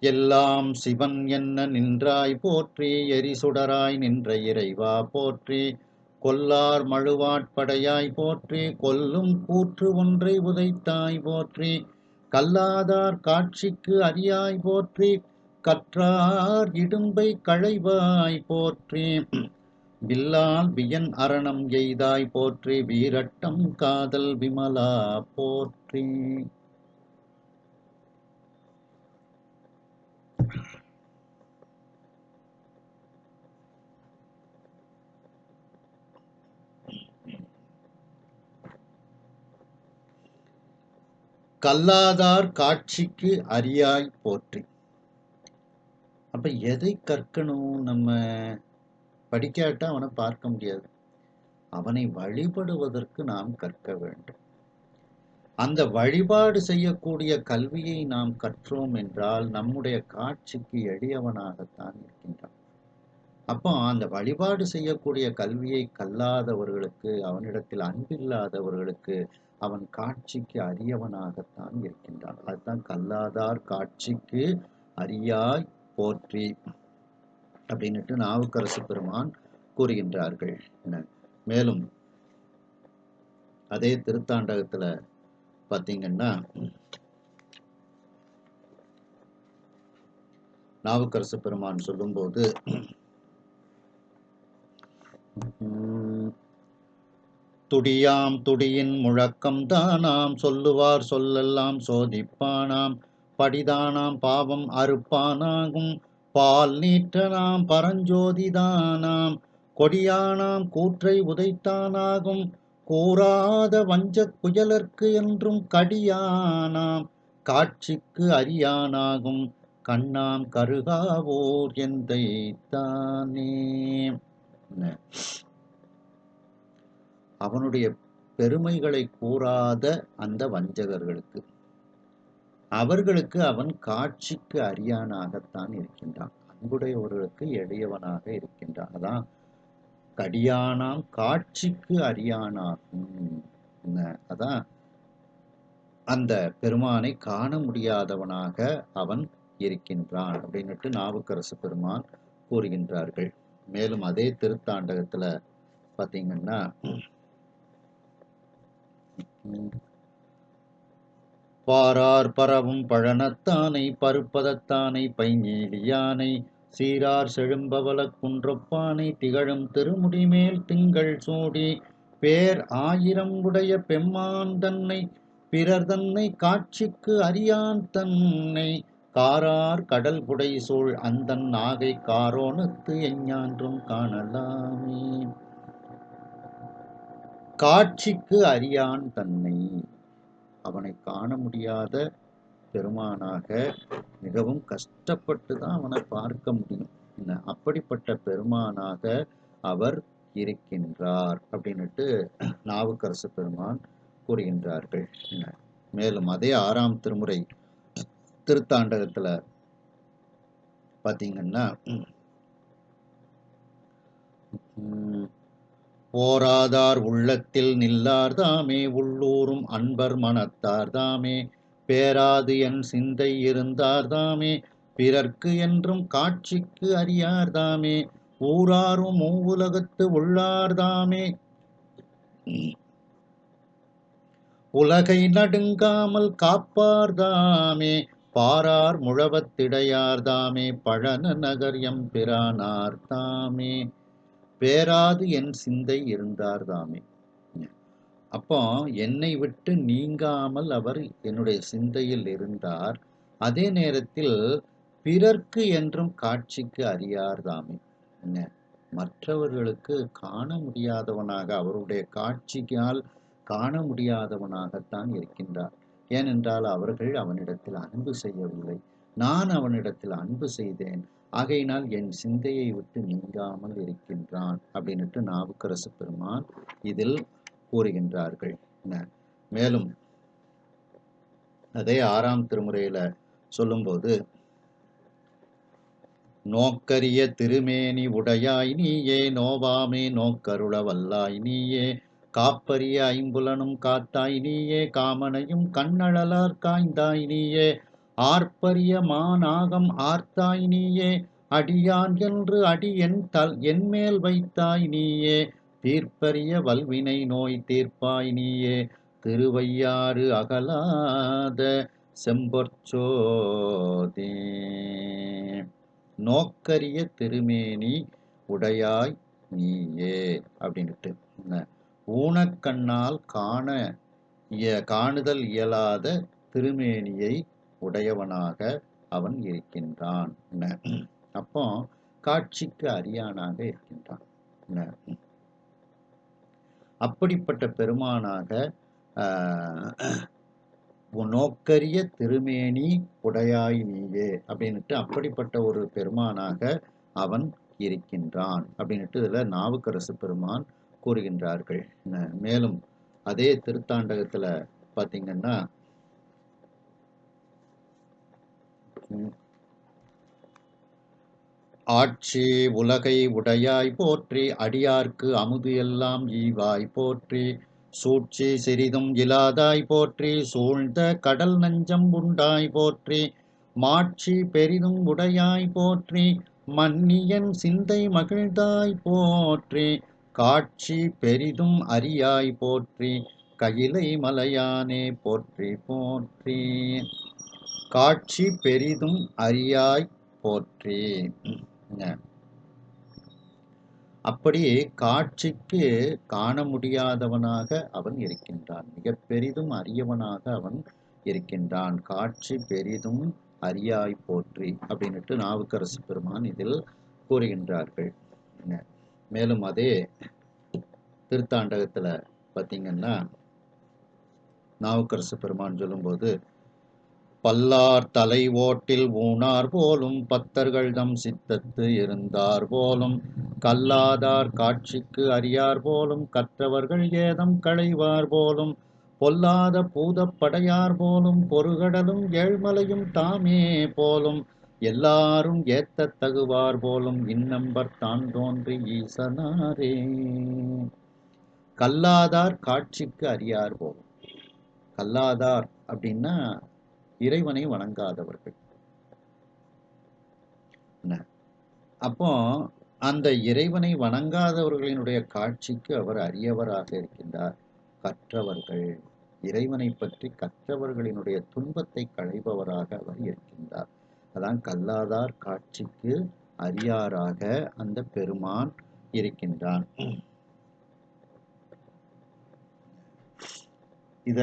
எல்லாம் சிவன் என்ன நின்றாய் போற்றி, எரிசுடராய் நின்ற இறைவா போற்றி, கொல்லார் மழுவாட்படையாய் போற்றி, கொல்லும் கூற்று ஒன்றை உதைத்தாய் போற்றி, கல்லாதார் காட்சிக்கு அரியாய் போற்றி, கற்றார் இடும்பை களைவாய் போற்றி, வில்லால் வியன் அரணம் எய்தாய் போற்றி, வீரட்டம் காதல் விமலா போற்றி. கல்லாதார் காட்சிக்கு அரியாய் போற்றி. அப்ப எதை கற்கணும்? நம்ம படிக்காட்டா அவனை பார்க்க முடியாது. அவனை வழிபடுவதற்கு நாம் கற்க வேண்டும். அந்த வழிபாடு செய்யக்கூடிய கல்வியை நாம் கற்றோம் என்றால் நம்முடைய காட்சிக்கு எளியவனாகத்தான் இருக்கின்றான். அப்போ அந்த வழிபாடு செய்யக்கூடிய கல்வியை கல்லாதவர்களுக்கு, அவனிடத்தில் அன்பில்லாதவர்களுக்கு அவன் காட்சிக்கு அரியவனாகத்தான் இருக்கின்றான். அதுதான் கல்லாதார் காட்சிக்கு அரியாய் போற்றி அப்படின்னுட்டு நாவுக்கரசு பெருமான் கூறுகின்றார்கள். மேலும் அதே திருத்தாண்டகத்துல பார்த்தீங்கன்னா, நாவுக்கரசு பெருமான் சொல்லும்போது, துடியாம் துடியின் முழக்கம் தானாம், சொல்லுவார் சொல்லெல்லாம் சோதிப்பானாம், படிதானாம் பாவம் அறுப்பானாகும், பால் நீற்றனாம் பரஞ்சோதிதானாம், கொடியானாம் கூற்றை உதைத்தானாகும், கூறாத வஞ்சக் குயலர்க்கு என்றும் கடியானாம், காட்சிக்கு அரியானாகும், கண்ணாம் கருகாவோர் எந்தை தானே. அவனுடைய பெருமைகளை கூறாத அந்த வஞ்சகர்களுக்கு, அவர்களுக்கு அவன் காட்சிக்கு அரியானாகத்தான் இருக்கின்றான். அன்புடையவர்களுக்கு எளியவனாக இருக்கின்றான். அதான் கடியானாம் காட்சிக்கு அரியானாகும். அதான் அந்த பெருமானை காண முடியாதவனாக அவன் இருக்கின்றான் அப்படின்னுட்டு நாவுக்கரசு பெருமான் கூறுகின்றார்கள். மேலும் அதே திருத்தாண்டகத்துல பாத்தீங்கன்னா, பாரார் பரவும் பழனத்தானை பருப்பதத்தானை பைநீலியானை, சீரார் செழும்பவள குன்றப்பானை, திகழும் திருமுடி மேல் திங்கள் சூடி, பேர் 1000 உடைய பெம்மான் தன்னை, பிறர் தன்னை காட்சிக்கு அரியான் தன்னை, காரார் கடல் புடை சூழ் அந்தன் நாகை காரோணத்து எஞ்ஞான்றும் காணலாமே. காட்சிக்கு அறியான் தன்னை. அவனை காண முடியாத பெருமானாக மிகவும் கஷ்டப்பட்டு தான் அவனை பார்க்க முடியும். அப்படிப்பட்ட பெருமானாக அவர் இருக்கின்றார் அப்படின்னுட்டு நாவுக்கரசு பெருமான் கூறுகின்றார்கள். மேலும் அதே 6ஆம் திருமுறை திருத்தாண்டகத்துல பாத்தீங்கன்னா, போராதார் உள்ளத்தில் நில்லார் தாமே, உள்ளூரும் அன்பர் மனத்தார் தாமே, பேராது என் சிந்தை இருந்தார் தாமே, பிறர்க்கு என்றும் காட்சிக்கு அறியார் தாமே, ஊராரும் மூவுலகத்து உள்ளார் தாமே, உலகை நடுங்காமல் காப்பார் தாமே, பாரார் முழவத்திடையார் தாமே, பழன நகர் எம்பிரானார் தாமே, பேராது என் சிந்தை இருந்தார் தாமே. அப்போ என்னை விட்டு நீங்காமல் அவர் என்னுடைய சிந்தையில் இருந்தார். அதே நேரத்தில் பிறர்க்கு என்றும் காட்சிக்கு அறியார் தாமே. மற்றவர்களுக்கு காண முடியாதவனாக, அவருடைய காட்சியால் காண முடியாதவனாகத்தான் இருக்கின்றார். ஏனென்றால் அவர்கள் அவனிடத்தில் அன்பு செய்யவில்லை. நான் அவனிடத்தில் அன்பு செய்தேன். ஆகையினால் என் சிந்தையை விட்டு நீங்காமல் இருக்கின்றான் அப்படின்னுட்டு நாவுக்கரசு பெருமான் இதில் கூறுகின்றார்கள். மேலும் அதே 6ஆம் திருமுறையில சொல்லும்போது, நோக்கரிய திருமேனி உடையாய் நீயே, நோவாமே நோக்கருள வல்லாய் நீயே, காப்பரிய ஐம்புலனும் காத்தாய் நீயே, காமனையும் கண்ணழலார் காய்ந்தாய் நீயே, ஆர்ப்பரிய மாநாகம் ஆர்த்தாய் நீயே, அடியான் என்று அடி என்மேல் வைத்தாய் நீயே, தீர்ப்பரிய வல்வினை நோய் தீர்ப்பாய் நீயே, திருவையாறு அகலாத செம்பொற்சோதி. நோக்கரிய திருமேனி உடையாய் நீயே அப்படின்ட்டு, ஊனக்கண்ணால் காணுதல் இயலாத திருமேனியை உடையவனாக அவன் இருக்கின்றான். அப்போ காட்சிக்கு அரியானாக இருக்கின்றான். அப்படிப்பட்ட பெருமானாக நோக்கரிய திருமேனி உடையாய் நீயே அப்படின்ட்டு அப்படிப்பட்ட ஒரு பெருமானாக அவன் இருக்கின்றான் அப்படின்ட்டு இதுல நாவுக்கரசு பெருமான் கூறுகின்றார்கள். மேலும் அதே திருத்தாண்டகத்துல பாத்தீங்கன்னா, ஆட்சி உலகை உடையாய் போற்றி, அடியார்க்கு அமுது எல்லாம் ஈவாய் போற்றி, சூழ்ச்சி சிறிதும் இலாதாய் போற்றி, சூழ்ந்த கடல் நஞ்சம் உண்டாய் போற்றி, மாட்சி பெரிதும் உடையாய் போற்றி, மன்னியன் சிந்தை மகிழ்ந்தாய் போற்றி, காட்சி பெரிதும் அறியாய் போற்றி, கையிலை மலையானே போற்றி போற்றி. காட்சி பெரிதும் அறியாய் போற்றி. அப்படி காட்சிக்கு காண முடியாதவனாக அவன் இருக்கின்றான். மிக பெரிதும் அரியவனாக அவன் இருக்கின்றான். காட்சி பெரிதும் அறியாய் போற்றி அப்படின்னுட்டு நாவுக்கரசு பெருமான் இதில் கூறுகின்றார்கள். மேலும் அதே திருத்தாண்டகத்துல பார்த்தீங்கன்னா, நாவுக்கரசு பெருமான் சொல்லும்போது, பல்லார் தலை ஓட்டில் ஊனார் போலும், பத்தர்கள் தம் சித்தத்து இருந்தார் போலும், கல்லாதார் காட்சிக்கு அறியார் போலும், கற்றவர்கள் ஏதம் களைவார் போலும், பொல்லாத பூதப்படையார் போலும், பொறுகடலும் ஏழ்மலையும் தாமே போலும், எல்லாரும் ஏத்த தகுவார் போலும், இன்னம்பர் தான் தோன்றி ஈசனாரே. கல்லாதார் காட்சிக்கு அறியார் போலும். கல்லாதார் அப்படின்னா இறைவனை வணங்காதவர்கள். அப்போ அந்த இறைவனை வணங்காதவர்களினுடைய காட்சிக்கு அவர் அரியவராக இருக்கின்றார். கற்றவர்கள், இறைவனை பற்றி கற்றவர்களினுடைய துன்பத்தை களைபவராக அவர் இருக்கின்றார். அதான் கல்லாதார் காட்சிக்கு அரியாராக அந்த பெருமான் இருக்கின்றான். இத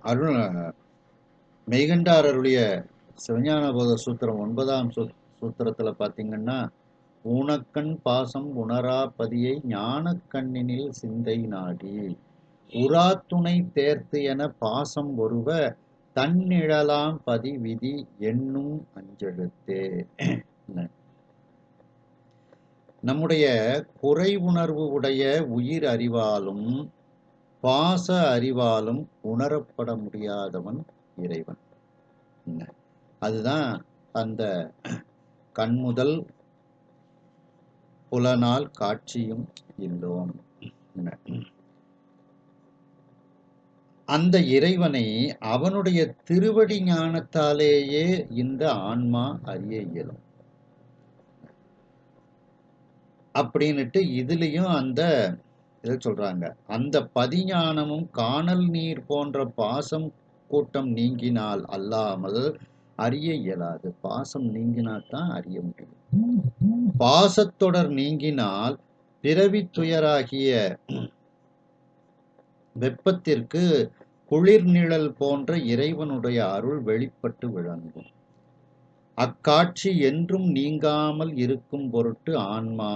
அருள் மெய்கண்டார் அருளிய சிவஞான போத சூத்திரம் 9ஆம் சூத்திரத்துல பாத்தீங்கன்னா, ஊனக்கண் பாசம் உணரா பதியை ஞானக்கண்ணினில் சிந்தை நாடி உராத்துணை தேர்த்து என பாசம் ஒருவ தன்னிழலாம் பதி விதி என்னும் அஞ்செழுத்தே. நம்முடைய குறை உணர்வு உடைய உயிர் அறிவாலும் பாச அறிவாலும் உணரப்பட முடியாதவன் இறைவன். அதுதான் அந்த கண்முதல் புலனால் காட்சியும் இல்லோம். அந்த இறைவனை அவனுடைய திருவடி ஞானத்தாலேயே இந்த ஆன்மா அறிய இயலும் அப்படின்னுட்டு இதுலயும் அந்த இதை சொல்றாங்க. அந்த பதிஞானமும் காணல் நீர் போன்ற பாசம் கூட்டம் நீங்கினால் அல்லாமல் அறிய இயலாது. பாசம் நீங்கினால்தான் அறிய முடியும். பாசத்தொடர் நீங்கினால் பிறவி துயராகிய வெப்பத்திற்கு குளிர் நிழல் போன்ற இறைவனுடைய அருள் வெளிப்பட்டு விளங்கும். அக்காட்சி என்றும் நீங்காமல் இருக்கும் பொருட்டு ஆன்மா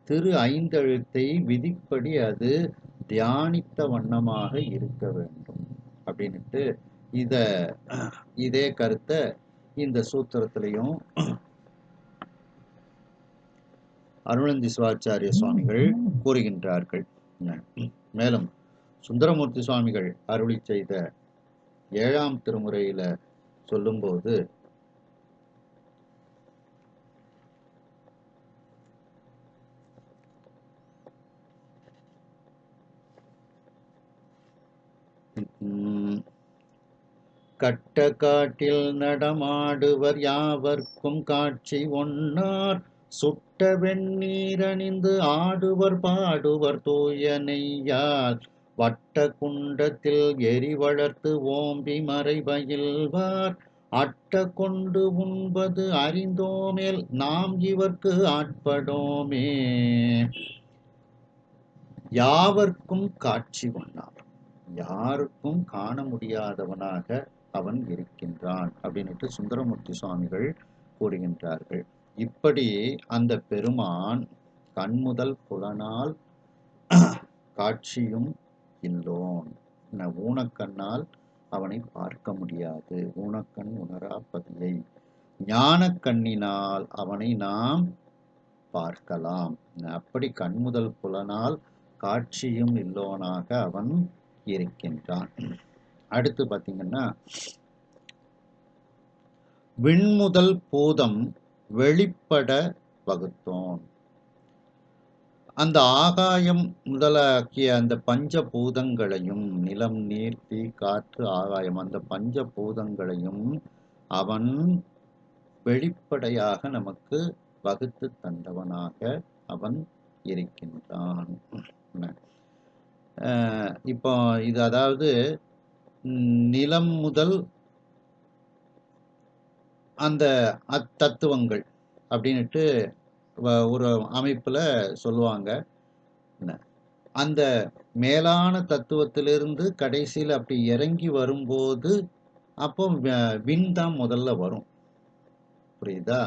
திரு ஐந்தெழுத்தை விதிப்படி அது தியானித்த வண்ணமாக இருக்க வேண்டும் அப்படின்னுட்டு இதே கருத்தை இந்த சூத்திரத்திலையும் அருணந்தி சிவாச்சாரிய சுவாமிகள் கூறுகின்றார்கள். மேலும் சுந்தரமூர்த்தி சுவாமிகள் அருளி செய்த 7ஆம் திருமுறையில சொல்லும்போது, கட்ட காட்டில் நடமாடுவர் யாவர்க்கும் காட்சி ஒன்னார் சுட்ட வெந்நீர் அணிந்து ஆடுவர் பாடுவர் தூய நெய்யால் வட்ட குண்டத்தில் எரி வளர்த்து ஓம்பி மறைபயில்வார் அட்ட கொண்டு உண்பது அறிந்தோமேல் நாம் இவர்க்கு ஆட்படோமே. யாவர்க்கும் காட்சி ஒன்னார், யாருக்கும் காண முடியாதவனாக அவன் இருக்கின்றான் அப்படின்னுட்டு சுந்தரமூர்த்தி சுவாமிகள் கூறுகின்றார்கள். இப்படி அந்த பெருமான் கண்முதல் புலனால் காட்சியும் இல்லோன். ஊனக்கண்ணால் அவனை பார்க்க முடியாது. ஊனக்கண் உணரா பதியை ஞான கண்ணினால் அவனை நாம் பார்க்கலாம். அப்படி கண்முதல் புலனால் காட்சியும் இல்லோனாக அவன் இருக்கின்றான். அடுத்து பார்த்தீங்கன்னா, விண்முதல் பூதம் வெளிப்பட வகுத்தோன். அந்த ஆகாயம் முதலாக்கிய அந்த பஞ்ச பூதங்களையும், நிலம் நீர் தீ காற்று ஆகாயம், அந்த பஞ்ச பூதங்களையும் அவன் வெளிப்படையாக நமக்கு வகுத்து தந்தவனாக அவன் இருக்கின்றான். இப்போ இது அதாவது நிலம் முதல் அந்த அத்தத்துவங்கள் அப்படின்னுட்டு ஒரு அமைப்புல சொல்லுவாங்க. அந்த மேலான தத்துவத்திலிருந்து கடைசியில் அப்படி இறங்கி வரும்போது அப்போ விண் தான் முதல்ல வரும். புரியுதா?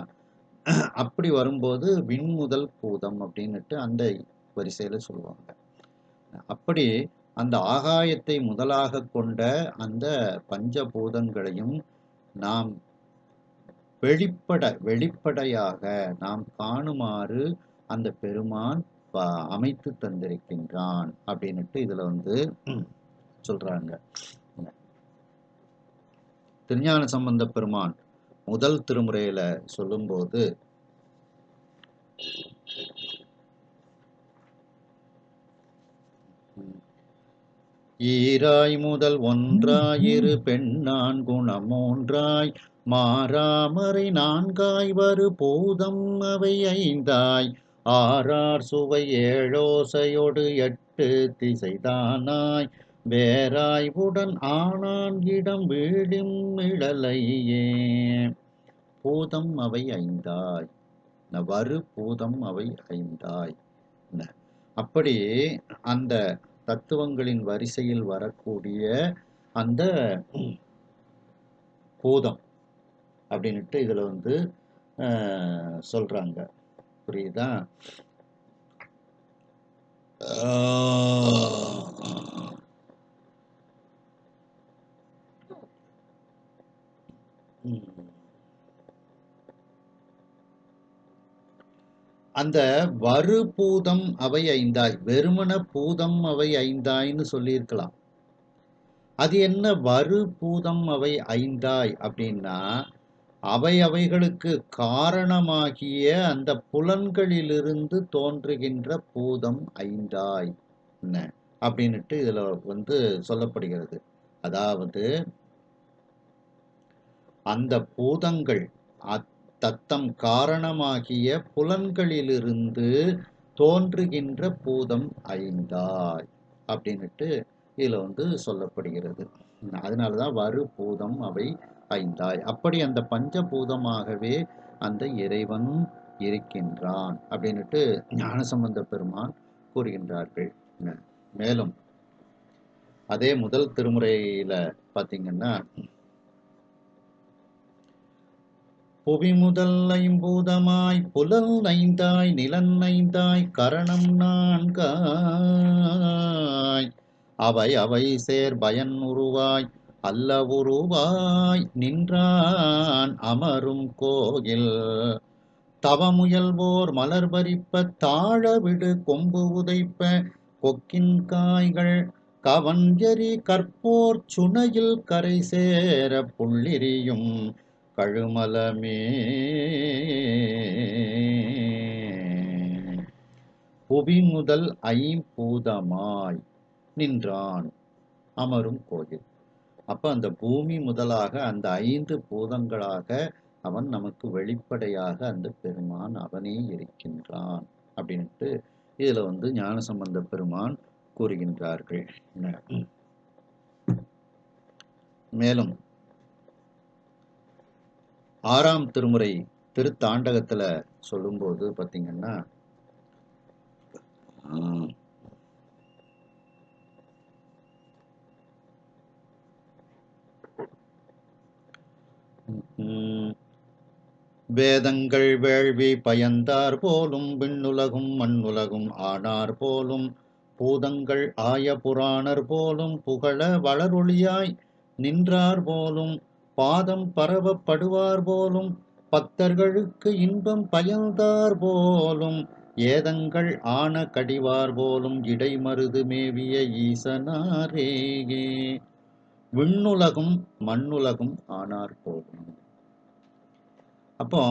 அப்படி வரும்போது விண் முதல் பூதம் அப்படின்னுட்டு அந்த வரிசையில சொல்லுவாங்க. அப்படி அந்த ஆகாயத்தை முதலாக கொண்ட அந்த பஞ்சபூதங்களையும் நாம் வெளிப்படையாக நாம் காணுமாறு அந்த பெருமான் அமைத்து தந்திருக்கின்றான் அப்படின்னுட்டு இதுல சொல்றாங்க. திருஞான சம்பந்த பெருமான் முதல் திருமுறையில சொல்லும்போது, ஈராய் முதல் ஒன்றாயிரு பெண்ணான் குணம் மூன்றாய் மாறாமறை நான்காய் வரு பூதம் அவை ஐந்தாய் ஆறார் சுவை ஏழோசையொடு எட்டு திசைதானாய் வேறாய் உடன் ஆனான் இடம் வீடும் இழலையே. பூதம் அவை ஐந்தாய், வரு பூதம் அவை ஐந்தாய். அப்படி அந்த தத்துவங்களின் வரிசையில் வரக்கூடிய அந்த பூதம் அப்படின்னுட்டு இதுல வந்து சொல்றாங்க. புரியுதா? அந்த வரு பூதம் அவை ஐந்தாய், வெறுமன பூதம் அவை ஐந்தாய்ன்னு சொல்லியிருக்கலாம். அது என்ன வரு பூதம் அவை ஐந்தாய் அப்படின்னா, அவைகளுக்கு காரணமாகிய அந்த புலன்களிலிருந்து தோன்றுகின்ற பூதம் ஐந்தாய் என்ன அப்படின்னுட்டு இதுல வந்து சொல்லப்படுகிறது. அதாவது அந்த பூதங்கள் தத்தம் காரணமாகிய புலன்களிலிருந்து தோன்றுகின்ற பூதம் ஐந்தாய் அப்படின்னுட்டு இதுல வந்து சொல்லப்படுகிறது. அதனாலதான் வரு பூதம் அவை ஐந்தாய். அப்படி அந்த பஞ்சபூதமாகவே அந்த இறைவன் இருக்கின்றான் அப்படின்னுட்டு ஞானசம்பந்த பெருமான் கூறுகின்றார்கள். மேலும் அதே முதல் திருமுறையில பாத்தீங்கன்னா, புவி முதல் ஐம்பூதமாய் புலல் ஐந்தாய் நிலன் ஐந்தாய் கரணம் நான்காய் அவை அவை சேர் பயன் உருவாய் அல்ல உருவாய் நின்றான் அமரும் கோயில் தவமுயல்வோர் மலர் பறிப்ப தாழ விடு கொம்பு உதைப்ப கொக்கின் காய்கள் கவஞ்சரி கற்போர் சுனையில் கரை சேர புள்ளிரியும் கழுமலமே புவி முதல் ஐம்பூதமாய் நின்றான் அமரும் கோயில். அப்ப அந்த பூமி முதலாக அந்த 5 பூதங்களாக அவன் நமக்கு வெளிப்படையாக அந்த பெருமான் அவனே இருக்கின்றான் அப்படின்ட்டு இதுல வந்து ஞானசம்பந்த பெருமான் கூறுகின்றார்கள். மேலும் 6ஆம் திருமுறை திருத்தாண்டகத்துல சொல்லும்போது பாத்தீங்கன்னா, வேதங்கள் வேள்வி பயந்தார் போலும் விண்ணுலகும் மண்ணுலகும் ஆனார் போலும் பூதங்கள் ஆய புராணர் போலும் புகழ வளரொளியாய் நின்றார் போலும் பாதம் பரவப்படுவார் போலும் பக்தர்களுக்கு இன்பம் பயந்தார் போலும் ஏதங்கள் ஆன கடிவார் போலும் இடைமருது மேவிய ஈசனாரேகே விண்ணுலகும் மண்ணுலகும் ஆனார் போலும். அப்போ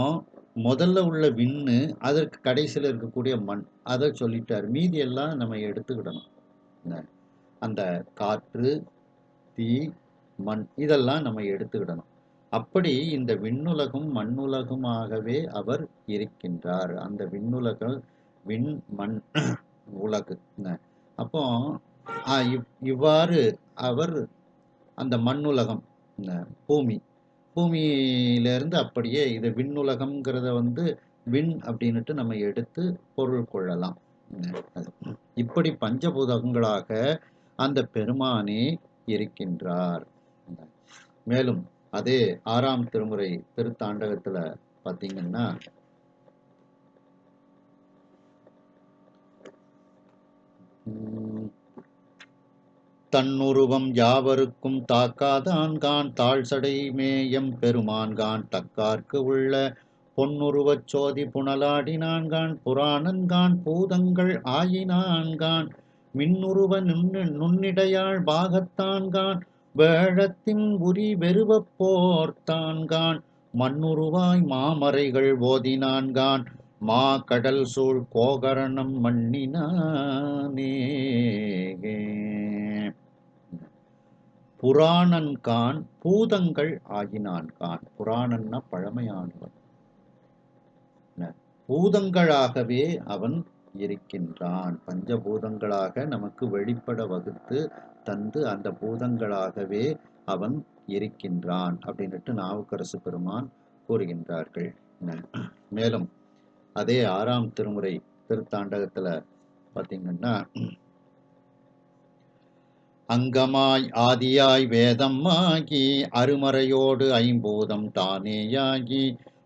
முதல்ல உள்ள விண்ணு, அதற்கு கடைசியில் இருக்கக்கூடிய மண், அதை சொல்லிட்டார். மீதி எல்லாம் நம்ம எடுத்துக்கிடணும். அந்த காற்று, தீ, மண் இதெல்லாம் நம்ம எடுத்துக்கிடணும். அப்படி இந்த விண்ணுலகும் மண்ணுலகுமாகவே அவர் இருக்கின்றார். அந்த விண்ணுலகம் விண் மண் உலகு. அப்போ இவ்வாறு அவர் அந்த மண்ணுலகம் பூமி பூமியிலிருந்து அப்படியே இது விண்ணுலகம்ங்கிறத வந்து விண் அப்படின்னுட்டு நம்ம எடுத்து பொருள் கொள்ளலாம். இப்படி பஞ்சபூதங்களாக அந்த பெருமானே இருக்கின்றார். மேலும் அதே 6ஆம் திருமுறை திருத்தாண்டகத்துல பாத்தீங்கன்னா, தன்னுருவம் யாவருக்கும் தாக்காதான்கான் தாழ்சடை மேயம் பெருமான்கான் தக்கார்க்கு உள்ள பொன்னுருவச் சோதி புனலாடினான்கான் புராணன்கான் பூதங்கள் ஆயினான்கான் மின்னுருவ நுண்ணிடையாள் பாகத்தான்கான் வேழத்தின் உரி வெறுவப் போர்த்தான்கான் மண்ணுருவாய் மாமறைகள் ஓதினான்கான் மா கடல் சூழ் கோகரணம் மண்ணினானே புராணன்கான் பூதங்கள் ஆகினான்கான். புராணன்னா பழமையானவன். பூதங்களாகவே அவன் இருக்கின்றான். பஞ்சபூதங்களாக நமக்கு வெளிப்பட வகுத்து தந்து அந்த பூதங்களாகவே அவன் இருக்கின்றான் அப்படின்னுட்டு நாவுக்கரசு பெருமான் கூறுகின்றார்கள். மேலும் அதே 6ஆம் திருமுறை திருத்தாண்டகத்துல பாத்தீங்கன்னா, அங்கமாய் ஆதியாய் வேதமாகி அருமறையோடு ஐம்பூதம் தானேயாகி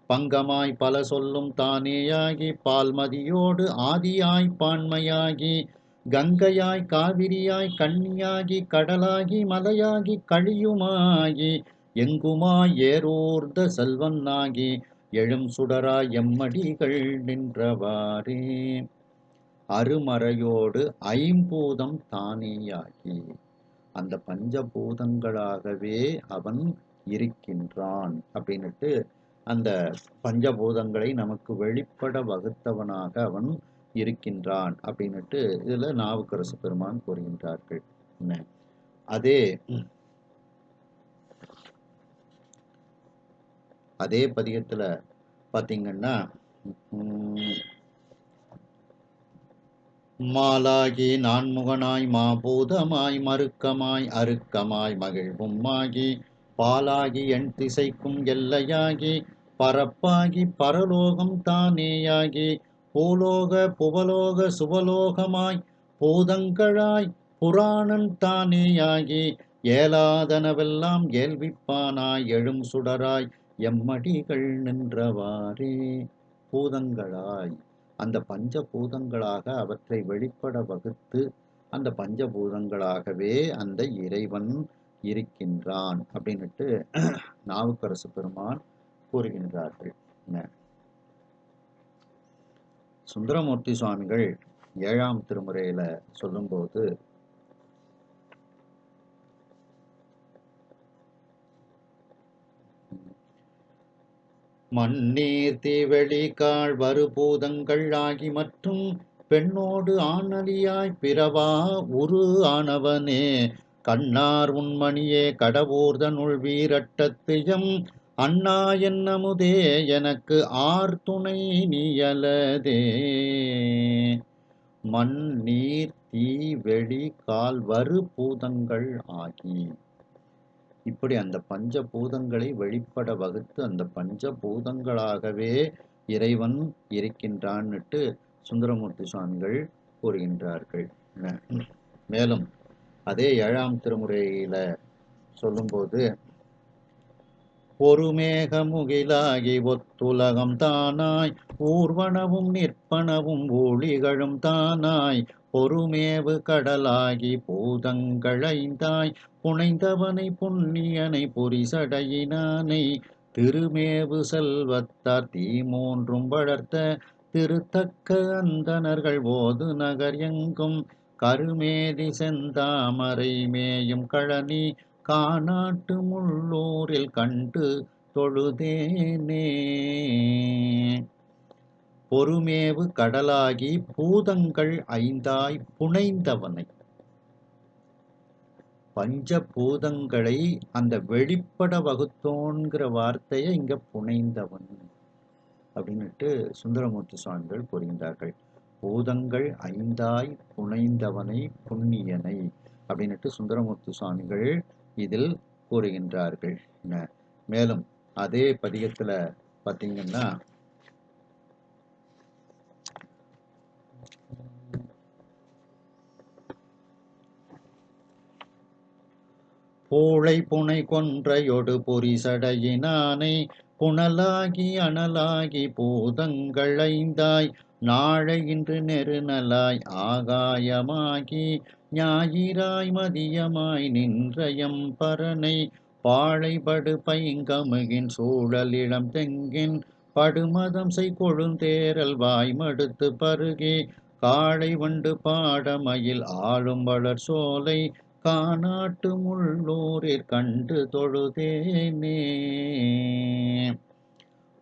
பங்கமாய் பல சொல்லும் தானேயாகி பால்மதியோடு ஆதியாய் பான்மையாகி கங்கையாய் காவிரியாய் கன்னியாகி கடலாகி மலையாகி கழியுமாகி எங்குமாய் ஏரோர்ந்த செல்வன்னாகி எழும் சுடராய் எம்மடிகள் நின்றவாறே. அருமறையோடு ஐம்பூதம் தானேயாகி அந்த பஞ்சபூதங்களாகவே அவன் இருக்கின்றான் அப்படின்னுட்டு அந்த பஞ்சபூதங்களை நமக்கு வெளிப்பட வகுத்தவனாக அவன் இருக்கின்றான் அப்படின்னுட்டு இதுல நாவுக்கரசு பெருமான் கூறுகின்றார்கள். அதே பதிகத்துல பாத்தீங்கன்னா மாலாகி நான்முகனாய் மாபூதமாய் மறுக்கமாய் அருக்கமாய் மகிழ்வுமாகி பாலாகி என் திசைக்கும் எல்லையாகி பரப்பாகி பரலோகம் தானேயாகி பூலோக புவலோக சுவலோகமாய் பூதங்களாய் புராணன் தானேயாகி ஏலாதனவெல்லாம் ஏல்விப்பானாய் எழும் சுடராய் எம்மடிகள் நின்றவாறே. பூதங்களாய் அந்த பஞ்சபூதங்களாக அவற்றை வெளிப்பட வகுத்து அந்த பஞ்சபூதங்களாகவே அந்த இறைவன் இருக்கின்றான் அப்படின்னுட்டு நாவுக்கரசு பெருமான் கூறுகின்றார்கள். சுந்தரமூர்த்தி சுவாமிகள் 7ஆம் திருமுறையில சொல்லும்போது மண்ணீர் தீவெளி கால் வருபூதங்கள் ஆகி மற்றும் பெண்ணோடு ஆணலியாய் பிறவா உரு ஆனவனே கண்ணார் உண்மணியே கடவுர்தனுள் வீரட்டத்தியம் அண்ணா என்னமுதே எனக்கு ஆர் துணை நீயலதே. மண் நீர் தீ வெளி கால் வரு பூதங்கள் ஆகி இப்படி அந்த பஞ்சபூதங்களை வெளிப்பட வகுத்து அந்த பஞ்சபூதங்களாகவே இறைவன் இருக்கின்றான்னுட்டு சுந்தரமூர்த்தி சுவாமிகள் கூறுகின்றார்கள். மேலும் அதே 7ஆம் திருமுறையில சொல்லும்போது பொறுமேகமுகிலாகி ஒத்துலகம் தானாய் ஊர்வனவும் நிற்பனவும் ஊழிகளும் தானாய் பொறுமேவு கடலாகி பூதங்களைந்தாய் புனைந்தவனை புண்ணியனை பொறிசடையினானை திருமேவு செல்வத்தார் தீமூன்றும் வளர்த்த திருத்தக்க அந்தணர்கள் ஓது நகர் எங்கும் கருமேதி செந்தாமரை மேயும் கழனி காநாட்டு முள்ளூரில் கண்டு தொழுதேனே. பொறுமேவு கடலாகி பூதங்கள் ஐந்தாய் புனைந்தவனை பஞ்சபூதங்களை அந்த வெளிப்பட வகுத்தோன்கிற வார்த்தையை இங்க புனைந்தவன் அப்படின்னுட்டு சுந்தரமூர்த்தி சுவாமிகள் கூறுகின்றார்கள். பூதங்கள் ஐந்தாய் புனைந்தவனை புண்ணியனை அப்படின்னுட்டு சுந்தரமூர்த்தி சுவாமிகள் இதில் கூறுகின்றார்கள். மேலும் அதே பதிகத்துல பாத்தீங்கன்னா பூளை புனை கொன்றையொடு பொறிசடையினானை புனலாகி அனலாகி பூதங்களைந்தாய் நாளை இன்று நெருநலாய் ஆகாயமாகி ஞாயிறாய் மதியமாய் நின்றயம் பரனை பாழைபடு பைங்கமுகின் சூழல் இளம் தெங்கின் படுமதம் செய் கொழுந்தேரல் வாய்மடுத்து பருகி காளை வண்டு பாடமயில் ஆளும் வளர் சோலை காநாட்டு முள்ளூரிற் கண்டு தொழுதேனே.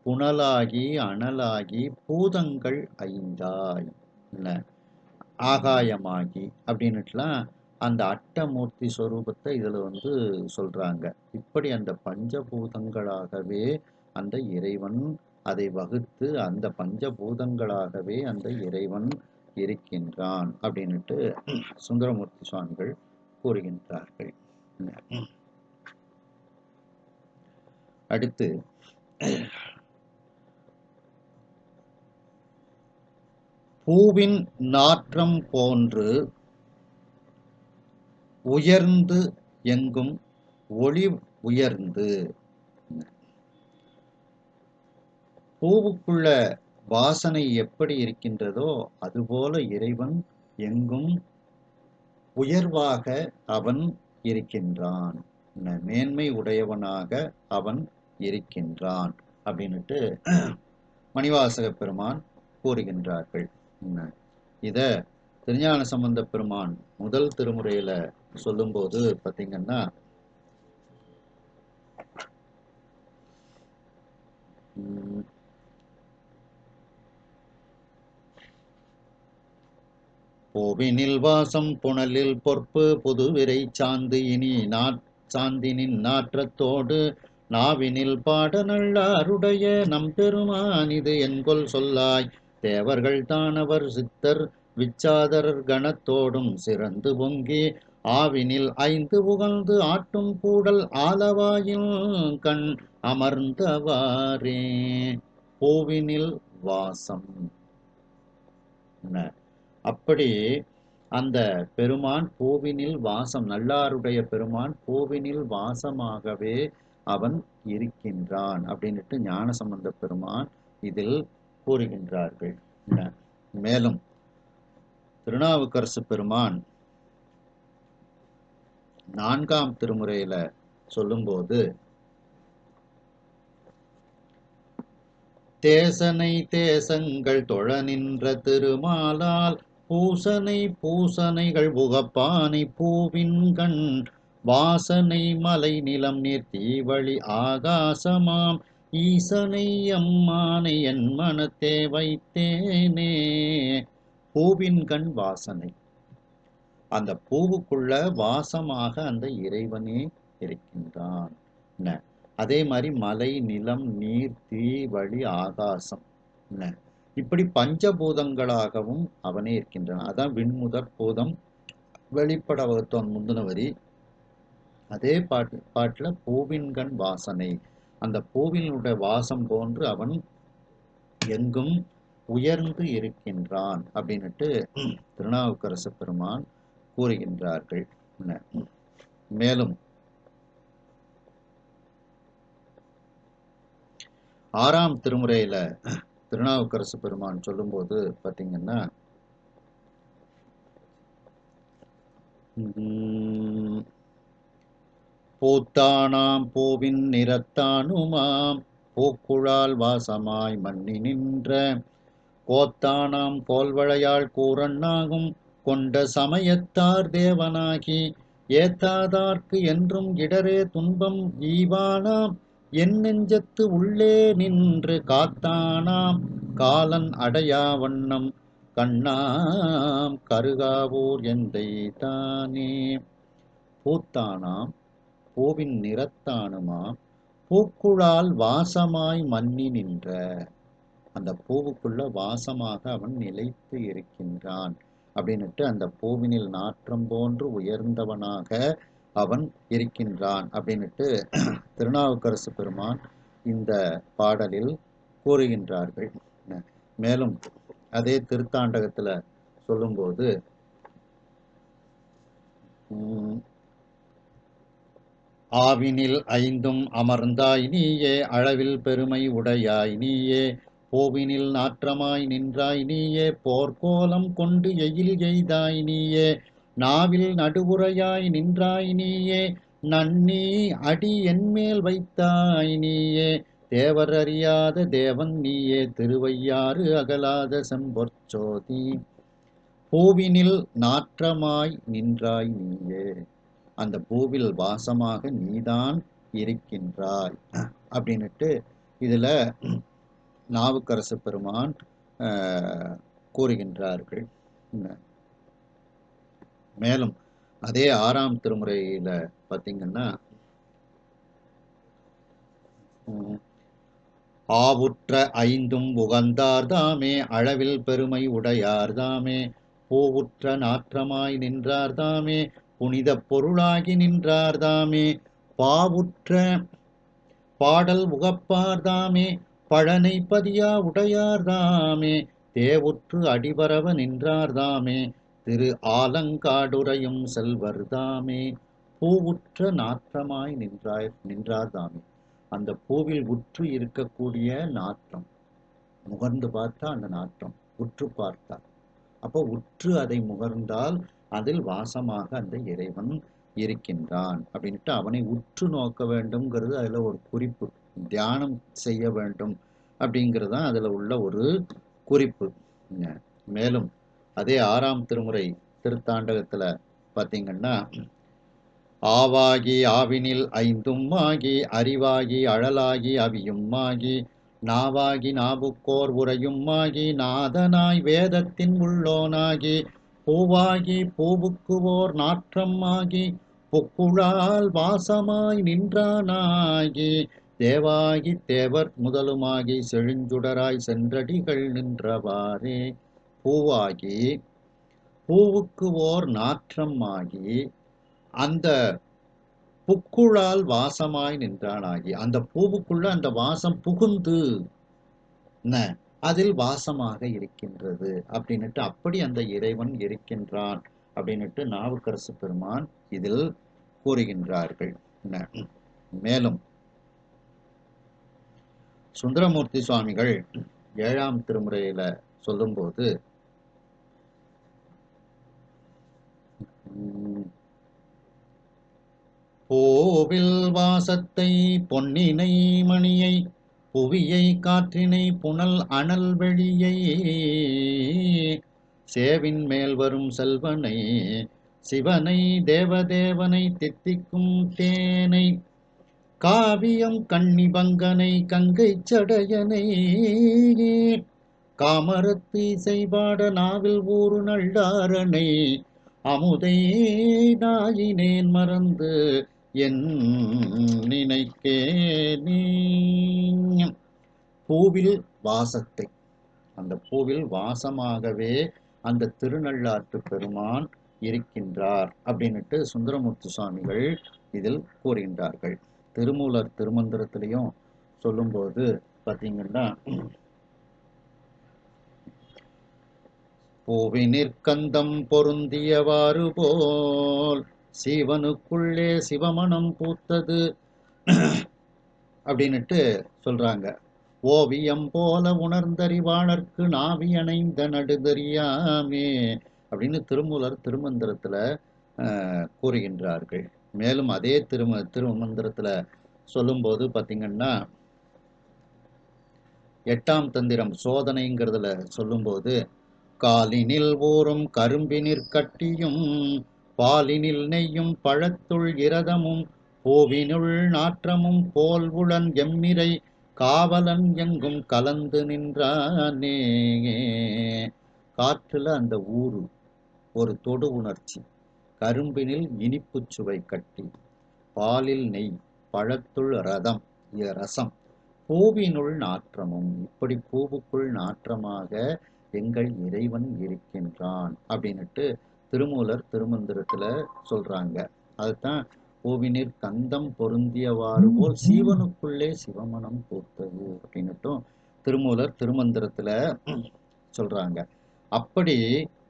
புனலாகி அனலாகி பூதங்கள் ஐந்தாய் ஆகாயமாகி அப்படின்னுட்டுலாம் அந்த அட்டமூர்த்தி ஸ்வரூபத்தை இதுல சொல்றாங்க. இப்படி அந்த பஞ்சபூதங்களாகவே அந்த இறைவன் அதை வகுத்து அந்த பஞ்சபூதங்களாகவே அந்த இறைவன் இருக்கின்றான் அப்படின்னுட்டு சுந்தரமூர்த்தி சுவாமிகள் கூறுகின்றார்கள். அடுத்து பூவின் நாற்றம் போன்று உயர்ந்து எங்கும் ஒளி உயர்ந்து. பூவுக்குள்ள வாசனை எப்படி இருக்கின்றதோ அதுபோல இறைவன் எங்கும் உயர்வாக அவன் இருக்கின்றான், மேன்மை உடையவனாக அவன் இருக்கின்றான் அப்படின்னுட்டு மணிவாசக பெருமான் கூறுகின்றார்கள். இத திருஞான சம்பந்த பெருமான் முதல் திருமுறையில சொல்லும்போது பார்த்தீங்கன்னா, பூவினில் வாசம் புனலில் பொற்பு புதுவிரை சாந்து இனி சாந்தினின் நாற்றத்தோடு நாவினில் பாட நல்லாருடைய நம்பெருமான் இது என்கொல் சொல்லாய் தேவர்கள் தானவர் சித்தர் விச்சாதர் கணத்தோடும் சிறந்து பொங்கி ஆவினில் 5 புகழ்ந்து ஆட்டும் கூடல் ஆலவாயில் கண் அமர்ந்தவாறே. பூவினில் வாசம், அப்படி அந்த பெருமான் பூவினில் வாசம், நல்லாருடைய பெருமான் பூவினில் வாசமாகவே அவன் இருக்கின்றான் அப்படின்னுட்டு ஞானசம்பந்த பெருமான் இதில் கூறுகின்றார்கள். மேலும் திருநாவுக்கரசு பெருமான் 4ஆம் திருமுறையில சொல்லும்போது, தேசனை தேசங்கள் தொழ நின்ற திருமாலால் பூசனை பூசனைகள் புகப்பானை பூவின்கண் வாசனை மலை நிலம் நீர் தீவழி ஆகாசமாம் ஈசனை அம்மானை என் மனத்தே வைத்தேனே. பூவின்கண் வாசனை, அந்த பூவுக்குள்ள வாசமாக அந்த இறைவனே இருக்கின்றான். அதே மாதிரி மலை நிலம் நீர் தீ வழி ஆகாசம், இப்படி பஞ்சபூதங்களாகவும் அவனே இருக்கின்றான். அதான் விண்முதற் பூதம் வெளிப்பட வகுத்தோன் முந்தின வரி. அதே பாட்டுல பூவின்கண் வாசனை, அந்த பூவினுடைய வாசம் போன்று அவன் எங்கும் உயர்ந்து இருக்கின்றான் அப்படின்னுட்டு திருநாவுக்கரசு பெருமான் கூறுகின்றார்கள். மேலும் 6ஆம் திருமுறையில திருநாவுக்கரசு பெருமான் சொல்லும்போது பார்த்தீங்கன்னா, பூத்தானாம் பூவின் நிறத்தானுமாம் பூக்குழால் வாசமாய் மன்னி நின்ற கோத்தானாம் கோல்வளையாள் கூரண்ணாகும் கொண்ட சமயத்தார் தேவனாகி ஏத்தாதார்க்கு என்றும் இடரே துன்பம் ஈவானாம் என் நெஞ்சத்து உள்ளே நின்று காத்தானாம் காலன் அடையா வண்ணம் கண்ணாம் கருகாவூர் எந்தை தானே. பூத்தானாம் பூவின் நிறத்தானுமாம் பூக்குழால் வாசமாய் மன்னி நின்ற, அந்த பூவுக்குள்ள வாசமாக அவன் நிலைத்து இருக்கின்றான் அப்படின்னுட்டு அந்த பூவினில் நாற்றம் போன்று உயர்ந்தவனாக அவன் இருக்கின்றான் அப்படின்னுட்டு திருநாவுக்கரசு பெருமான் இந்த பாடலில் கூறுகின்றார்கள். மேலும் அதே திருத்தாண்டகத்துல சொல்லும்போது, ஆவினில் 5ம் அமர்ந்தாய் நீயே அளவில் பெருமை உடையாய் நீயே பூவினில் நாற்றமாய் நின்றாய் நீயே போர்க்கோலம் கொண்டு எயில் எய்தாய் நீயே நாவில் நடுவுரையாய் நின்றாய் நீயே நன்னி அடி என்மேல் வைத்தாய் நீயே தேவர் அறியாத தேவன் நீயே திருவையாறு அகலாத செம்பொற்சோதி பூவினில் நாற்றமாய் நின்றாய் நீயே, அந்த பூவில் வாசமாக நீதான் இருக்கின்றாய் அப்படின்னுட்டு இதுல நாவுக்கரசு பெருமான் கூறுகின்றார்கள். மேலும் அதே 6ஆம் திருமுறையில பார்த்தீங்கன்னா, ஆவுற்ற 5ம் உகந்தார்தாமே அளவில் பெருமை உடையார்தாமே பூவுற்ற நாற்றமாய் நின்றார்தாமே புனித பொருளாகி நின்றார்தாமே பாவுற்ற பாடல் உகப்பார்தாமே பழனை பதியா உடையார்தாமே தேவுற்று அடிபரவ நின்றார்தாமே திரு ஆலங்காடுறையும் செல்வர்தாமே பூவுற்ற நாற்றமாய் நின்றார்தாமே. அந்த பூவில் உற்று இருக்கக்கூடிய நாற்றம், முகர்ந்து பார்த்தா அந்த நாற்றம், உற்று பார்த்தார். அப்போ உற்று அதை முகர்ந்தால் அதில் வாசமாக அந்த இறைவன் இருக்கின்றான் அப்படின்ட்டு அவனை உற்று நோக்க வேண்டும்ங்கிறது அதுல ஒரு குறிப்பு. தியானம் செய்ய வேண்டும் அப்படிங்கிறது தான் அதுல உள்ள ஒரு குறிப்பு. மேலும் அதே 6ஆம் திருமுறை திருத்தாண்டகத்துல பார்த்தீங்கன்னா, ஆவாகி ஆவினில் ஐந்தும் ஆகி அறிவாகி அழலாகி அவியும் ஆகி நாவாகி நாவுக்கோர் உரையும் ஆகி நாதனாய் வேதத்தின் உள்ளோனாகி பூவாகி பூவுக்கு ஓர் நாற்றம் ஆகி புக்குழால் வாசமாய் நின்றானாகி தேவாகி தேவர் முதலுமாகி செழுஞ்சுடராய் சென்றடிகள் நின்றவாறே. பூவாகி பூவுக்கு ஓர் நாற்றம் ஆகி அந்த புக்குழால் வாசமாய் நின்றானாகி, அந்த பூவுக்குள்ள அந்த வாசம் புகுந்து அதில் வாசமாக இருக்கின்றது அப்படின்னுட்டு, அப்படி அந்த இறைவன் இருக்கின்றான் அப்படின்னுட்டு நாவுக்கரசு பெருமான் இதில் கூறுகின்றார்கள். மேலும் சுந்தரமூர்த்தி சுவாமிகள் 7ஆம் திருமுறையில சொல்லும்போது, பூவில் வாசத்தை பொன்னினை மணியை புவியை காற்றினை புனல் அனல் வெளியை சேவின் மேல் வரும் செல்வனை சிவனை தேவதேவனை தித்திக்கும் தேனை காவியம் கண்ணிபங்கனை கங்கை சடையனை காமரத்து இசைபாட நாவில் ஊறு நல்லாரனை அமுதை நாயினேன் மறந்து என் நினைக்கேனே. பூவில் வாசத்தை, அந்த பூவில் வாசமாகவே அந்த திருநள்ளாற்று பெருமான் இருக்கின்றார் அப்படின்னுட்டு சுந்தரமூர்த்தி சுவாமிகள் இதில் கூறுகின்றார்கள். திருமூலர் திருமந்திரத்திலையும் சொல்லும்போது பார்த்தீங்கன்னா, பூவினிற்கந்தம் பொருந்தியவாறு போல் சிவனுக்குள்ளே சிவமணம் பூத்தது அப்படின்னுட்டு சொல்றாங்க. ஓவியம் போல உணர்ந்தறிவாளர்க்கு நாவி அணைந்த நடுதறியாமே அப்படின்னு திருமூலர் திருமந்திரத்துல கூறுகின்றார்கள். மேலும் அதே திருமந்திரத்துல சொல்லும்போது பார்த்தீங்கன்னா, 8ஆம் தந்திரம் சோதனைங்கிறதுல சொல்லும்போது, காலினில் ஊறும் கரும்பினிற் கட்டியும் பாலினில் நெய்யும் பழத்துள் இரதமும் பூவினுள் நாற்றமும் போல் உளன் எம்மிரை காவலன் எங்கும் கலந்து நின்றானே. காற்றுல அந்த ஊறு ஒரு தொடு உணர்ச்சி, கரும்பினில் இனிப்பு சுவை கட்டி, பாலில் நெய், பழத்துள் ரசம், பூவினுள் நாற்றமும், இப்படி பூவுக்குள் நாற்றமாக எங்கள் இறைவன் இருக்கின்றான் அப்படின்னுட்டு திருமூலர் திருமந்திரத்துல சொல்றாங்க. அதுதான் பூவினிற் கந்தம் பொருந்தியவாறு போல் சீவனுக்குள்ளே சிவமணம் பூத்தது அப்படின்னுட்டும் திருமூலர் திருமந்திரத்துல சொல்றாங்க. அப்படி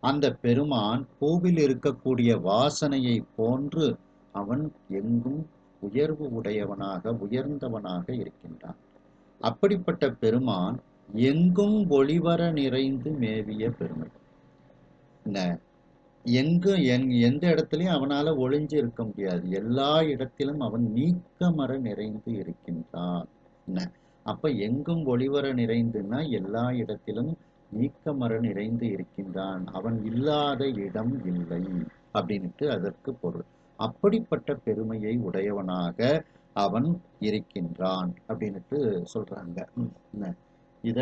அந்த பெருமான் பூவில் இருக்கக்கூடிய வாசனையை போன்று அவன் எங்கும் உயர்வு உடையவனாக உயர்ந்தவனாக இருக்கின்றான். அப்படிப்பட்ட பெருமான் எங்கும் ஒளிவர நிறைந்து மேவிய பெருமை. எந்த இடத்துலையும் அவனால ஒளிஞ்சு இருக்க முடியாது. எல்லா இடத்திலும் அவன் நீக்கமர நிறைந்து இருக்கின்றான். அப்ப எங்கும் ஒளிவர நிறைந்துன்னா எல்லா இடத்திலும் நீக்கமர நிறைந்து இருக்கின்றான், அவன் இல்லாத இடம் இல்லை அப்படின்ட்டு அதற்கு பொருள். அப்படிப்பட்ட பெருமையை உடையவனாக அவன் இருக்கின்றான் அப்படின்ட்டு சொல்றாங்க. இத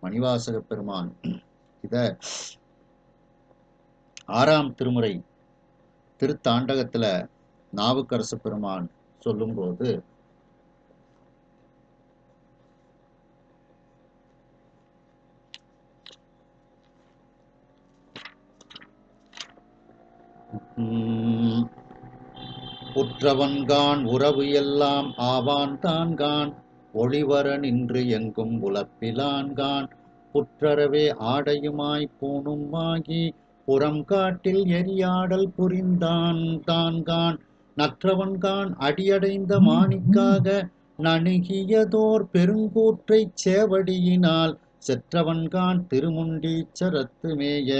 மணிவாசக பெருமான் இத 6ஆம் திருமுறை திருத்தாண்டகத்துல நாவுக்கரசு பெருமான் சொல்லும்போது, உற்றவன்கான் உறவு எல்லாம் ஆவான் தான்கான் ஒளிவர நின்று எங்கும் உலப்பிலான்கான் புற்றரவே ஆடையுமாய் பூணுமாகி புறம் காட்டில் எரியாடல் புரிந்தான் தான்கான் நற்றவன்கான் அடியடைந்த மாணிக்காக நணுகியதோர் பெருங்கூற்றைச் சேவடியினால் செற்றவன்கான் திருமுண்டீச்சரத்து மேய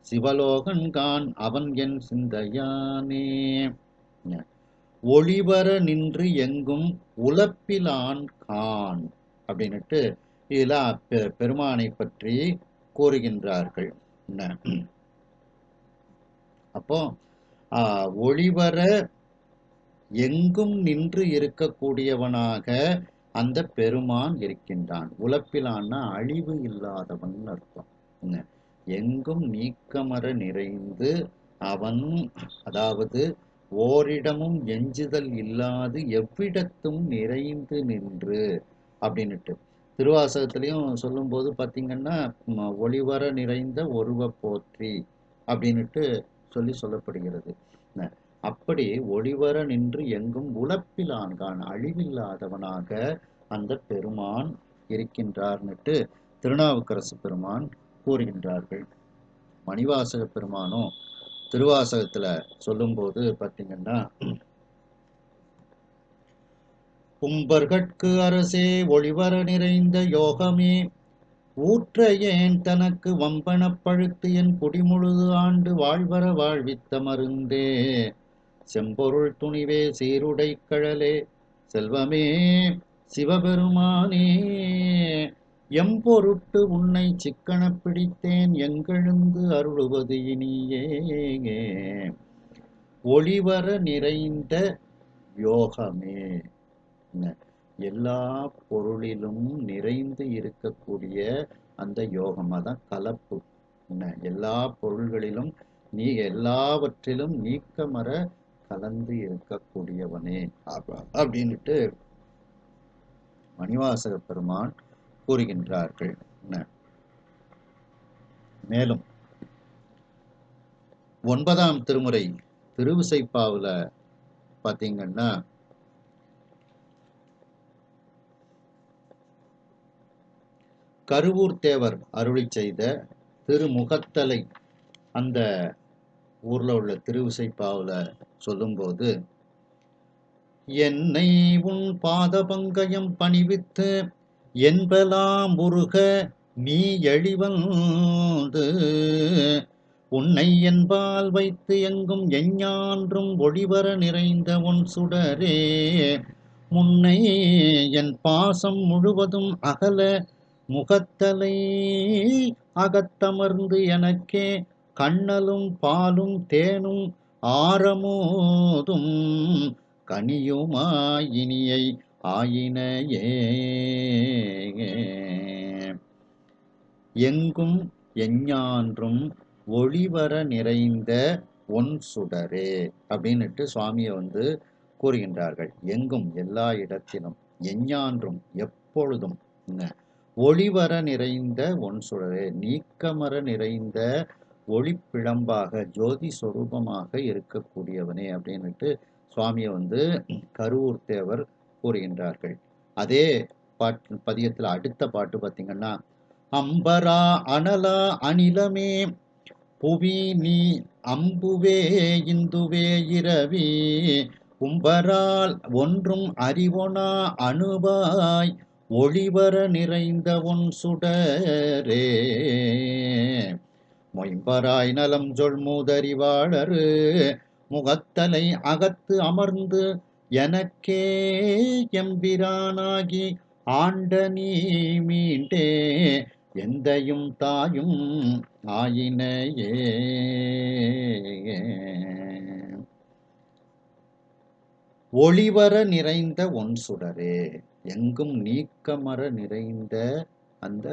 சிவலோகன்கான் அவன் என் சிந்தையானே. ஒளிவர நின்று எங்கும் உலப்பிலான் கான் அப்படின்னுட்டு இதுல பெருமானை பற்றி கூறுகின்றார்கள். அப்போ ஒளிவர எங்கும் நின்று இருக்கக்கூடியவனாக அந்த பெருமான் இருக்கின்றான். உலப்பிலான்னா அழிவு இல்லாதவன் அர்த்தம். எங்கும் நீக்கமர நிறைந்து அவன், அதாவது ஓரிடமும் எஞ்சுதல் இல்லாது எவ்விடத்தும் நிறைந்து நின்று அப்படின்னுட்டு திருவாசகத்திலையும் சொல்லும்போது பார்த்தீங்கன்னா ஒளிவர நிறைந்த ஒருவ போற்றி அப்படின்னுட்டு சொல்லப்படுகிறது. அப்படி ஒளிவர நின்று எங்கும் உலப்பிலான்கான் அழிவில்லாதவனாக அந்த பெருமான் இருக்கின்றார்னுட்டு திருநாவுக்கரசு பெருமான் கூறுகின்றார்கள். மணிவாசக பெருமானும் திருவாசகத்துல சொல்லும்போது பார்த்தீங்கன்னா, கும்பர்கட்கு அரசே ஒளிவர நிறைந்த யோகமே ஊற்ற ஏன் தனக்கு வம்பனப் பழுத்து என் குடிமுழுது ஆண்டு வாழ்வர வாழ்வித்த மருந்தே செம்பொருள் துணிவே சீருடை கழலே செல்வமே சிவபெருமானே எம்பொருட்டு உன்னை சிக்கனப் பிடித்தேன் எங்கெழுந்து அருளுவது இனியே. ஒளிவர நிறைந்த யோகமே, எல்லா பொருளிலும் நிறைந்து இருக்கக்கூடிய அந்த யோகம், அதான் கலப்பு. எல்லா பொருள்களிலும் நீ எல்லாவற்றிலும் நீக்கமர கலந்து இருக்கக்கூடியவனே அப்படின்னுட்டு மணிவாசக பெருமான் கூறுகின்றார்கள். மேலும் 9ஆம் திருமுறை திருவிசைப்பாவுல பார்த்தீங்கன்னா, கருவூர் தேவர் அருளி செய்த திருமுகத்தலை அந்த ஊர்ல உள்ள திருவிசைப்பாவுல சொல்லும்போது, என்னை உன் பாத பங்கயம் பணிவித்து என்பலாம் உருக நீ எழிவந்து உன்னை என்பால் வைத்து எங்கும் எஞ்ஞான்றும் ஒளிவர நிறைந்த உன் சுடரே முன்னை என் பாசம் முழுவதும் அகல முகத்தலை அகத்தமர்ந்து எனக்கே கண்ணலும் பாலும் தேனும் ஆரமோதும் கனியுமாயினியை ஆயினையே. எங்கும் எஞ்ஞான்றும் ஒளிவர நிறைந்த ஒன் சுடரே அப்படின்னுட்டு சுவாமியை கூறுகின்றார்கள். எங்கும் எல்லா இடத்திலும், எஞ்ஞான்றும் எப்பொழுதும் ஒளிவர நிறைந்த ஒன் சுடரே, நீக்கமர நிறைந்த ஒளிப்பிழம்பாக ஜோதி சொரூபமாக இருக்கக்கூடியவனே அப்படின்னுட்டு சுவாமியை கருவூர் தேவர் கூறுகின்றார்கள். அதே பாட்டு பதியத்தில் அடுத்த பாட்டு பார்த்தீங்கன்னா, அம்பரா அனலா அனிலமே புவி நீ அம்புவே இந்துவே இரவி உம்பரால் ஒன்றும் அறிவொனா அணுவாய் ஒளிவர நிறைந்த ஒன் சுடரே மொயம்பராய் நலம் சொல் மூதறிவாளரு முகத்தலை அகத்து அமர்ந்து எனக்கே எம்பிரானாகி ஆண்ட நீ மீண்டே எந்தையும் தாயும் ஆயினையே. ஒளிவர நிறைந்த ஒன் சுடரே, எங்கும் நீக்கமர நிறைந்த அந்த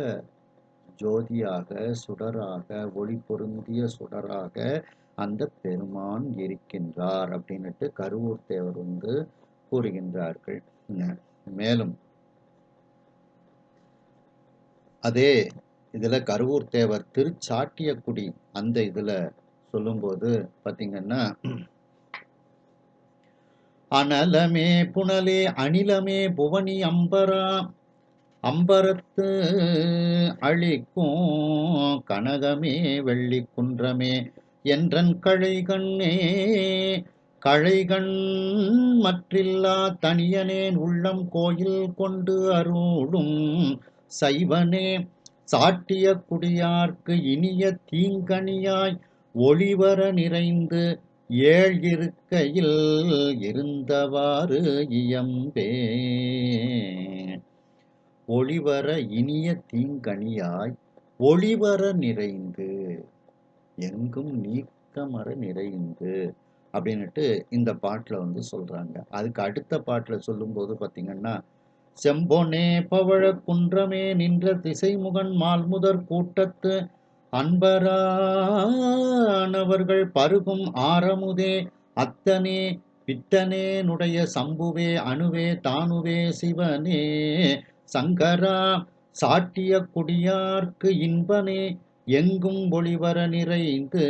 ஜோதியாக, சுடராக, ஒளி பொருந்திய சுடராக அந்த பெருமான் இருக்கின்றார் அப்படின்னுட்டு கருவூர் தேவர் கூறுகின்றார்கள். மேலும் அதே இதுல கருவூர் தேவர் திருச்சாட்டியக்குடி அந்த இதுல சொல்லும்போது பார்த்தீங்கன்னா, அனலமே புனலே அணிலமே புவனி அம்பரா அம்பரத்து அழிக்கும் கனகமே வெள்ளி குன்றமே என்றன் கழைகண்ணே கழைகண் மற்றில்லா தனியனேன் உள்ளம் கோயில் கொண்டு அருளும் சைவனே சாட்டிய குடியார்க்கு இனிய தீங்கனியாய் ஒளிவர நிறைந்து ஏழ் இருக்கையில் இருந்தவாறு இயம்பே. ஒளிவர இனிய தீங்கனியாய் ஒளிவர நிறைந்து எங்கும் நீக்கமர நிறைந்து அப்படின்னுட்டு இந்த பாட்டில் சொல்றாங்க. அதுக்கு அடுத்த பாட்டில் சொல்லும்போது பார்த்தீங்கன்னா, செம்பொனே பவழ குன்றமே நின்ற திசைமுகன் மால்முதற் கூட்டத்து அன்பரானவர்கள் பருகும் ஆரமுதே அத்தனே பித்தனே நுடைய சம்புவே அணுவே தானுவே சிவனே சங்கரா சாட்டிய குடியார்க்கு இன்பனே எங்கும் ஒளிவர நிறைந்து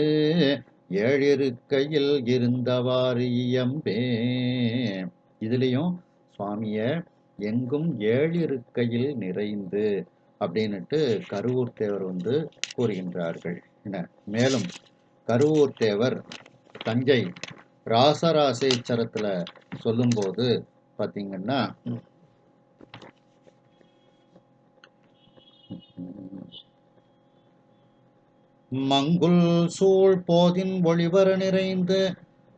ஏழிருக்கையில் இருந்தவாறு இயம்பே. இதுலேயும் சுவாமிய எங்கும் ஏழிருக்கையில் நிறைந்து அப்படின்னுட்டு கருவூர் தேவர் கூறுகின்றார்கள். மேலும் கருவூர் தேவர் தஞ்சை ராசராசேச்சரத்துல சொல்லும்போது பார்த்தீங்கன்னா, மங்குல் சூழ் போதின் ஒளிவர நிறைந்து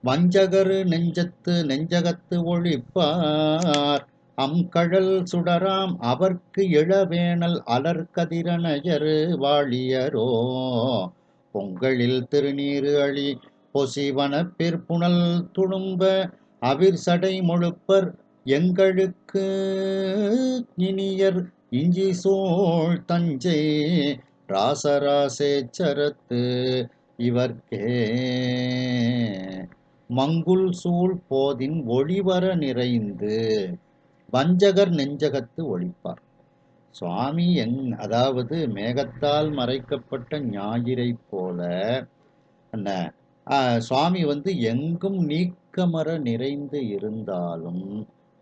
வஞ்சகரு நெஞ்சகத்து ஒழிப்பார் அம்கழல் சுடராம் அவர்க்கு இளவேணல் அலர்கதிரணையரு வாழியரோ பொங்கலில் திருநீரு அழி பொசிவன பிற்புணல் துளும்ப அவிர்சடை முழுப்பர் எங்களுக்கு இனியர் இஞ்சி சூழ் தஞ்சை ராசராசேச்சரத்து இவர்க்கே. மங்குல் சூழ் போதின் ஒளிவர நிறைந்து வஞ்சகர் நெஞ்சகத்து ஒழிப்பார். சுவாமி அதாவது மேகத்தால் மறைக்கப்பட்ட ஞாயிறை போல சுவாமி எங்கும் நீக்கமர நிறைந்து இருந்தாலும்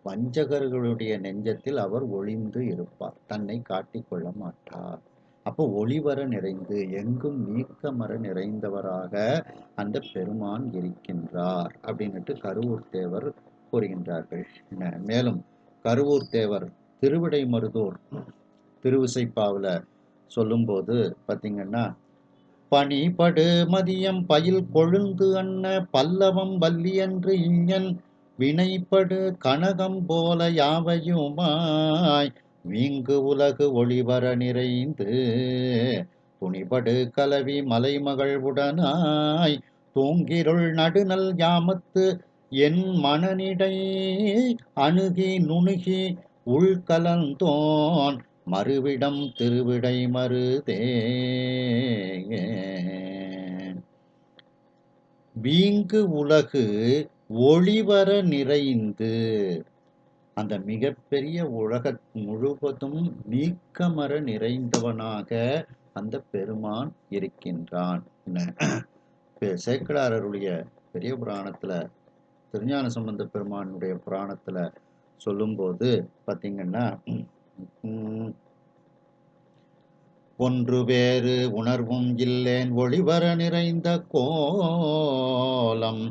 வஞ்சகர்களுடைய நெஞ்சத்தில் அவர் ஒளிந்து இருப்பார், தன்னை காட்டிக்கொள்ள மாட்டார். அப்போ ஒளிவர நிறைந்து எங்கும் நீக்கமர நிறைந்தவராக அந்த பெருமான் இருக்கின்றார் அப்படின்னுட்டு கருவூர் தேவர் கூறுகின்றார்கள். மேலும் கருவூர் தேவர் திருவிடைமருதூர் திருவிசைப்பாவுல சொல்லும்போது பார்த்தீங்கன்னா, பனிபடு மதியம் பயில் கொழுந்து அன்ன பல்லவம் வல்லியன்று இஞ்ஞன் வினைப்படு கனகம் போல யாவையுமாய் வீங்கு உலகு ஒளிவர நிறைந்து துணிபடு கலவி மலைமகள் உடனாய் தூங்கிருள் நடுநல் யாமத்து என் மனநிடை அணுகி நுணுகி உள்கலந்தோன் மறுவிடம் திருவிடை மருதே. வீங்கு உலகு ஒளிவர நிறைந்து அந்த மிகப்பெரிய உலக முழுவதும் நீக்கமர நிறைந்தவனாக அந்த பெருமான் இருக்கின்றான். சேக்கிழாருடைய பெரிய புராணத்துல திருஞான சம்பந்த பெருமானுடைய புராணத்துல சொல்லும்போது பார்த்தீங்கன்னா, ஒன்று வேறு உணர்வும் இல்லேன் ஒளிவர நிறைந்த கோலம்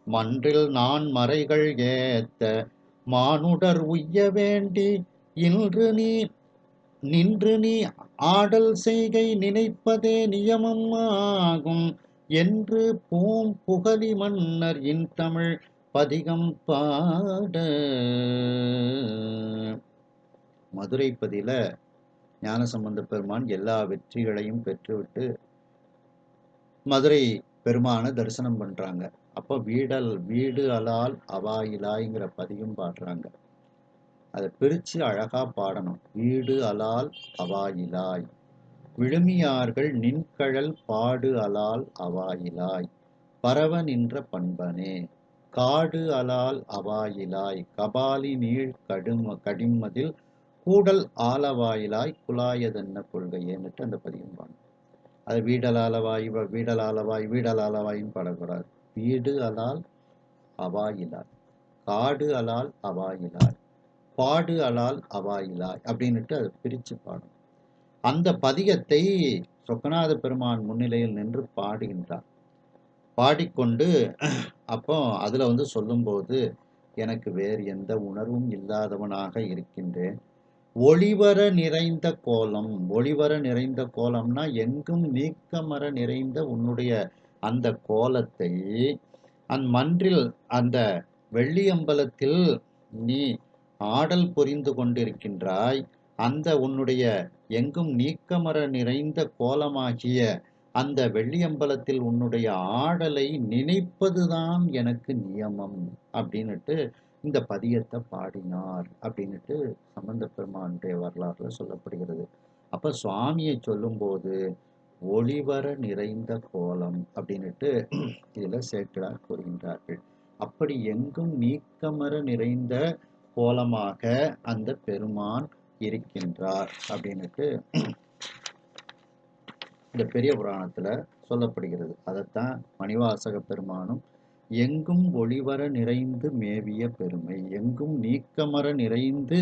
மன்றில் நான் மறைகள் ஏத்த மானுடர் உய்ய வேண்டி நின்று நீ ஆடல் செய்கை நினைப்பதே நியமம் ஆகும் என்று பூம் புகலி மன்னர் இன் தமிழ் பதிகம் பாட. மதுரைப்பதியில ஞானசம்பந்த பெருமான் எல்லா வெற்றிகளையும் பெற்றுவிட்டு மதுரை பெருமானை தரிசனம் பண்றாங்க. அப்போ வீடு அலால் அவாயிலாய்ங்கிற பதிகம் பாடுறாங்க. அதை பிரிச்சு அழகா பாடணும். வீடு அலால் அவாயிலாய் விழுமியார்கள் நின்கழல் பாடு அலால் அவாயிலாய் பரவ நின்ற பண்பனே காடு அலால் அவாயிலாய் கபாலி நீள் கடிமதில் கூடல் ஆலவாயிலாய் குலாயதென்ன கொள்கையேன்னுட்டு அந்த பதிகம் பாடணும். அது வீடலாலவாயின்னு பாடக்கூடாது. வீடு அலால் அவாயிலாய் காடு அலால் அவாயிலாய் பாடு அலால் அவாயிலாய் அப்படின்னுட்டு அதை பிரித்து பாடும். அந்த பதிகத்தை சொக்கநாத பெருமான் முன்னிலையில் நின்று பாடுகின்றார். பாடிக்கொண்டு அப்போ அதுல வந்து சொல்லும்போது, எனக்கு வேறு எந்த உணர்வும் இல்லாதவனாக இருக்கின்றேன். ஒளிவர நிறைந்த கோலம். ஒளிவர நிறைந்த கோலம்னா, எங்கும் நீக்கமற நிறைந்த உன்னுடைய அந்த கோலத்தை, மன்றில் அந்த வெள்ளியம்பலத்தில் நீ ஆடல் புரிந்து கொண்டிருக்கின்றாய். அந்த உன்னுடைய எங்கும் நீக்கமற நிறைந்த கோலமாகிய அந்த வெள்ளியம்பலத்தில் உன்னுடைய ஆடலை நினைப்பதுதான் எனக்கு நியமம் அப்படின்னுட்டு இந்த பதியத்தை பாடினார் அப்படின்னுட்டு சம்பந்த பெருமானுடைய வரலாறுல சொல்லப்படுகிறது. அப்ப சுவாமியை சொல்லும்போது ஒளிவர நிறைந்த கோலம் அப்படின்னுட்டு இதுல சேக்கிழார் கூறுகின்றார்கள். அப்படி எங்கும் நீக்கமற நிறைந்த கோலமாக அந்த பெருமான் இருக்கின்றார் அப்படின்னுட்டு இந்த பெரிய புராணத்துல சொல்லப்படுகிறது. அதைத்தான் மணிவாசக பெருமானும் எங்கும் ஒளிவர நிறைந்து மேவிய பெருமை, எங்கும் நீக்கமற நிறைந்து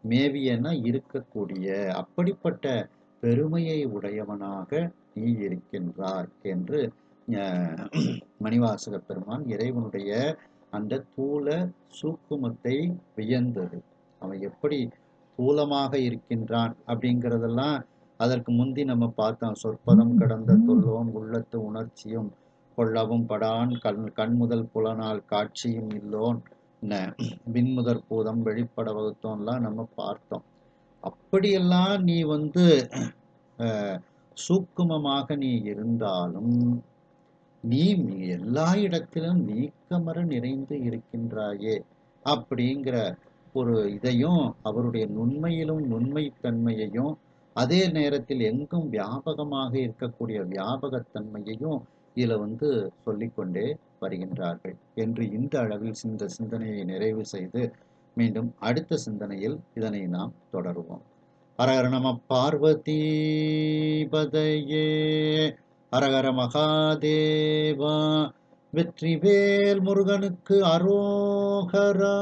மேவியன இருக்கக்கூடிய அப்படிப்பட்ட பெருமையை உடையவனாக நீ இருக்கின்றாய் என்று மணிவாசக பெருமான் இறைவனுடைய அந்த தூல சூக்குமத்தை வியந்தது. அவன் எப்படி தூலமாக இருக்கின்றான் அப்படிங்கிறதெல்லாம் அதற்கு முந்தி நம்ம பார்த்தோம். சொற்பதம் கடந்த தொல்லோன் உள்ளத்து உணர்ச்சியும் கொள்ளவும் படான் கண்முதல் புலனால் காட்சியும் இல்லோன் விண்முதற் பூதம் வெளிப்பட வகுத்தோன்லாம் நம்ம பார்த்தோம். அப்படியெல்லாம் நீ வந்து சூக்குமமாக நீ இருந்தாலும் நீ எல்லா இடத்திலும் நீக்கமற நிறைந்து இருக்கின்றாயே அப்படிங்கிற ஒரு இதையும் அவருடைய நுண்மையிலும் நுண்மைத்தன்மையையும் அதே நேரத்தில் எங்கும் வியாபகமாக இருக்கக்கூடிய வியாபகத்தன்மையையும் இதுல வந்து சொல்லிக்கொண்டே வருகின்றார்கள் என்று இந்த அளவில் இந்த சிந்தனையை நிறைவு செய்து மீண்டும் அடுத்த சிந்தனையில் இதனை நாம் தொடருவோம். ஹரஹர நம பார்வதி பதையே, ஹரஹர மகாதேவா, வெற்றிவேல் முருகனுக்கு அரோகரா.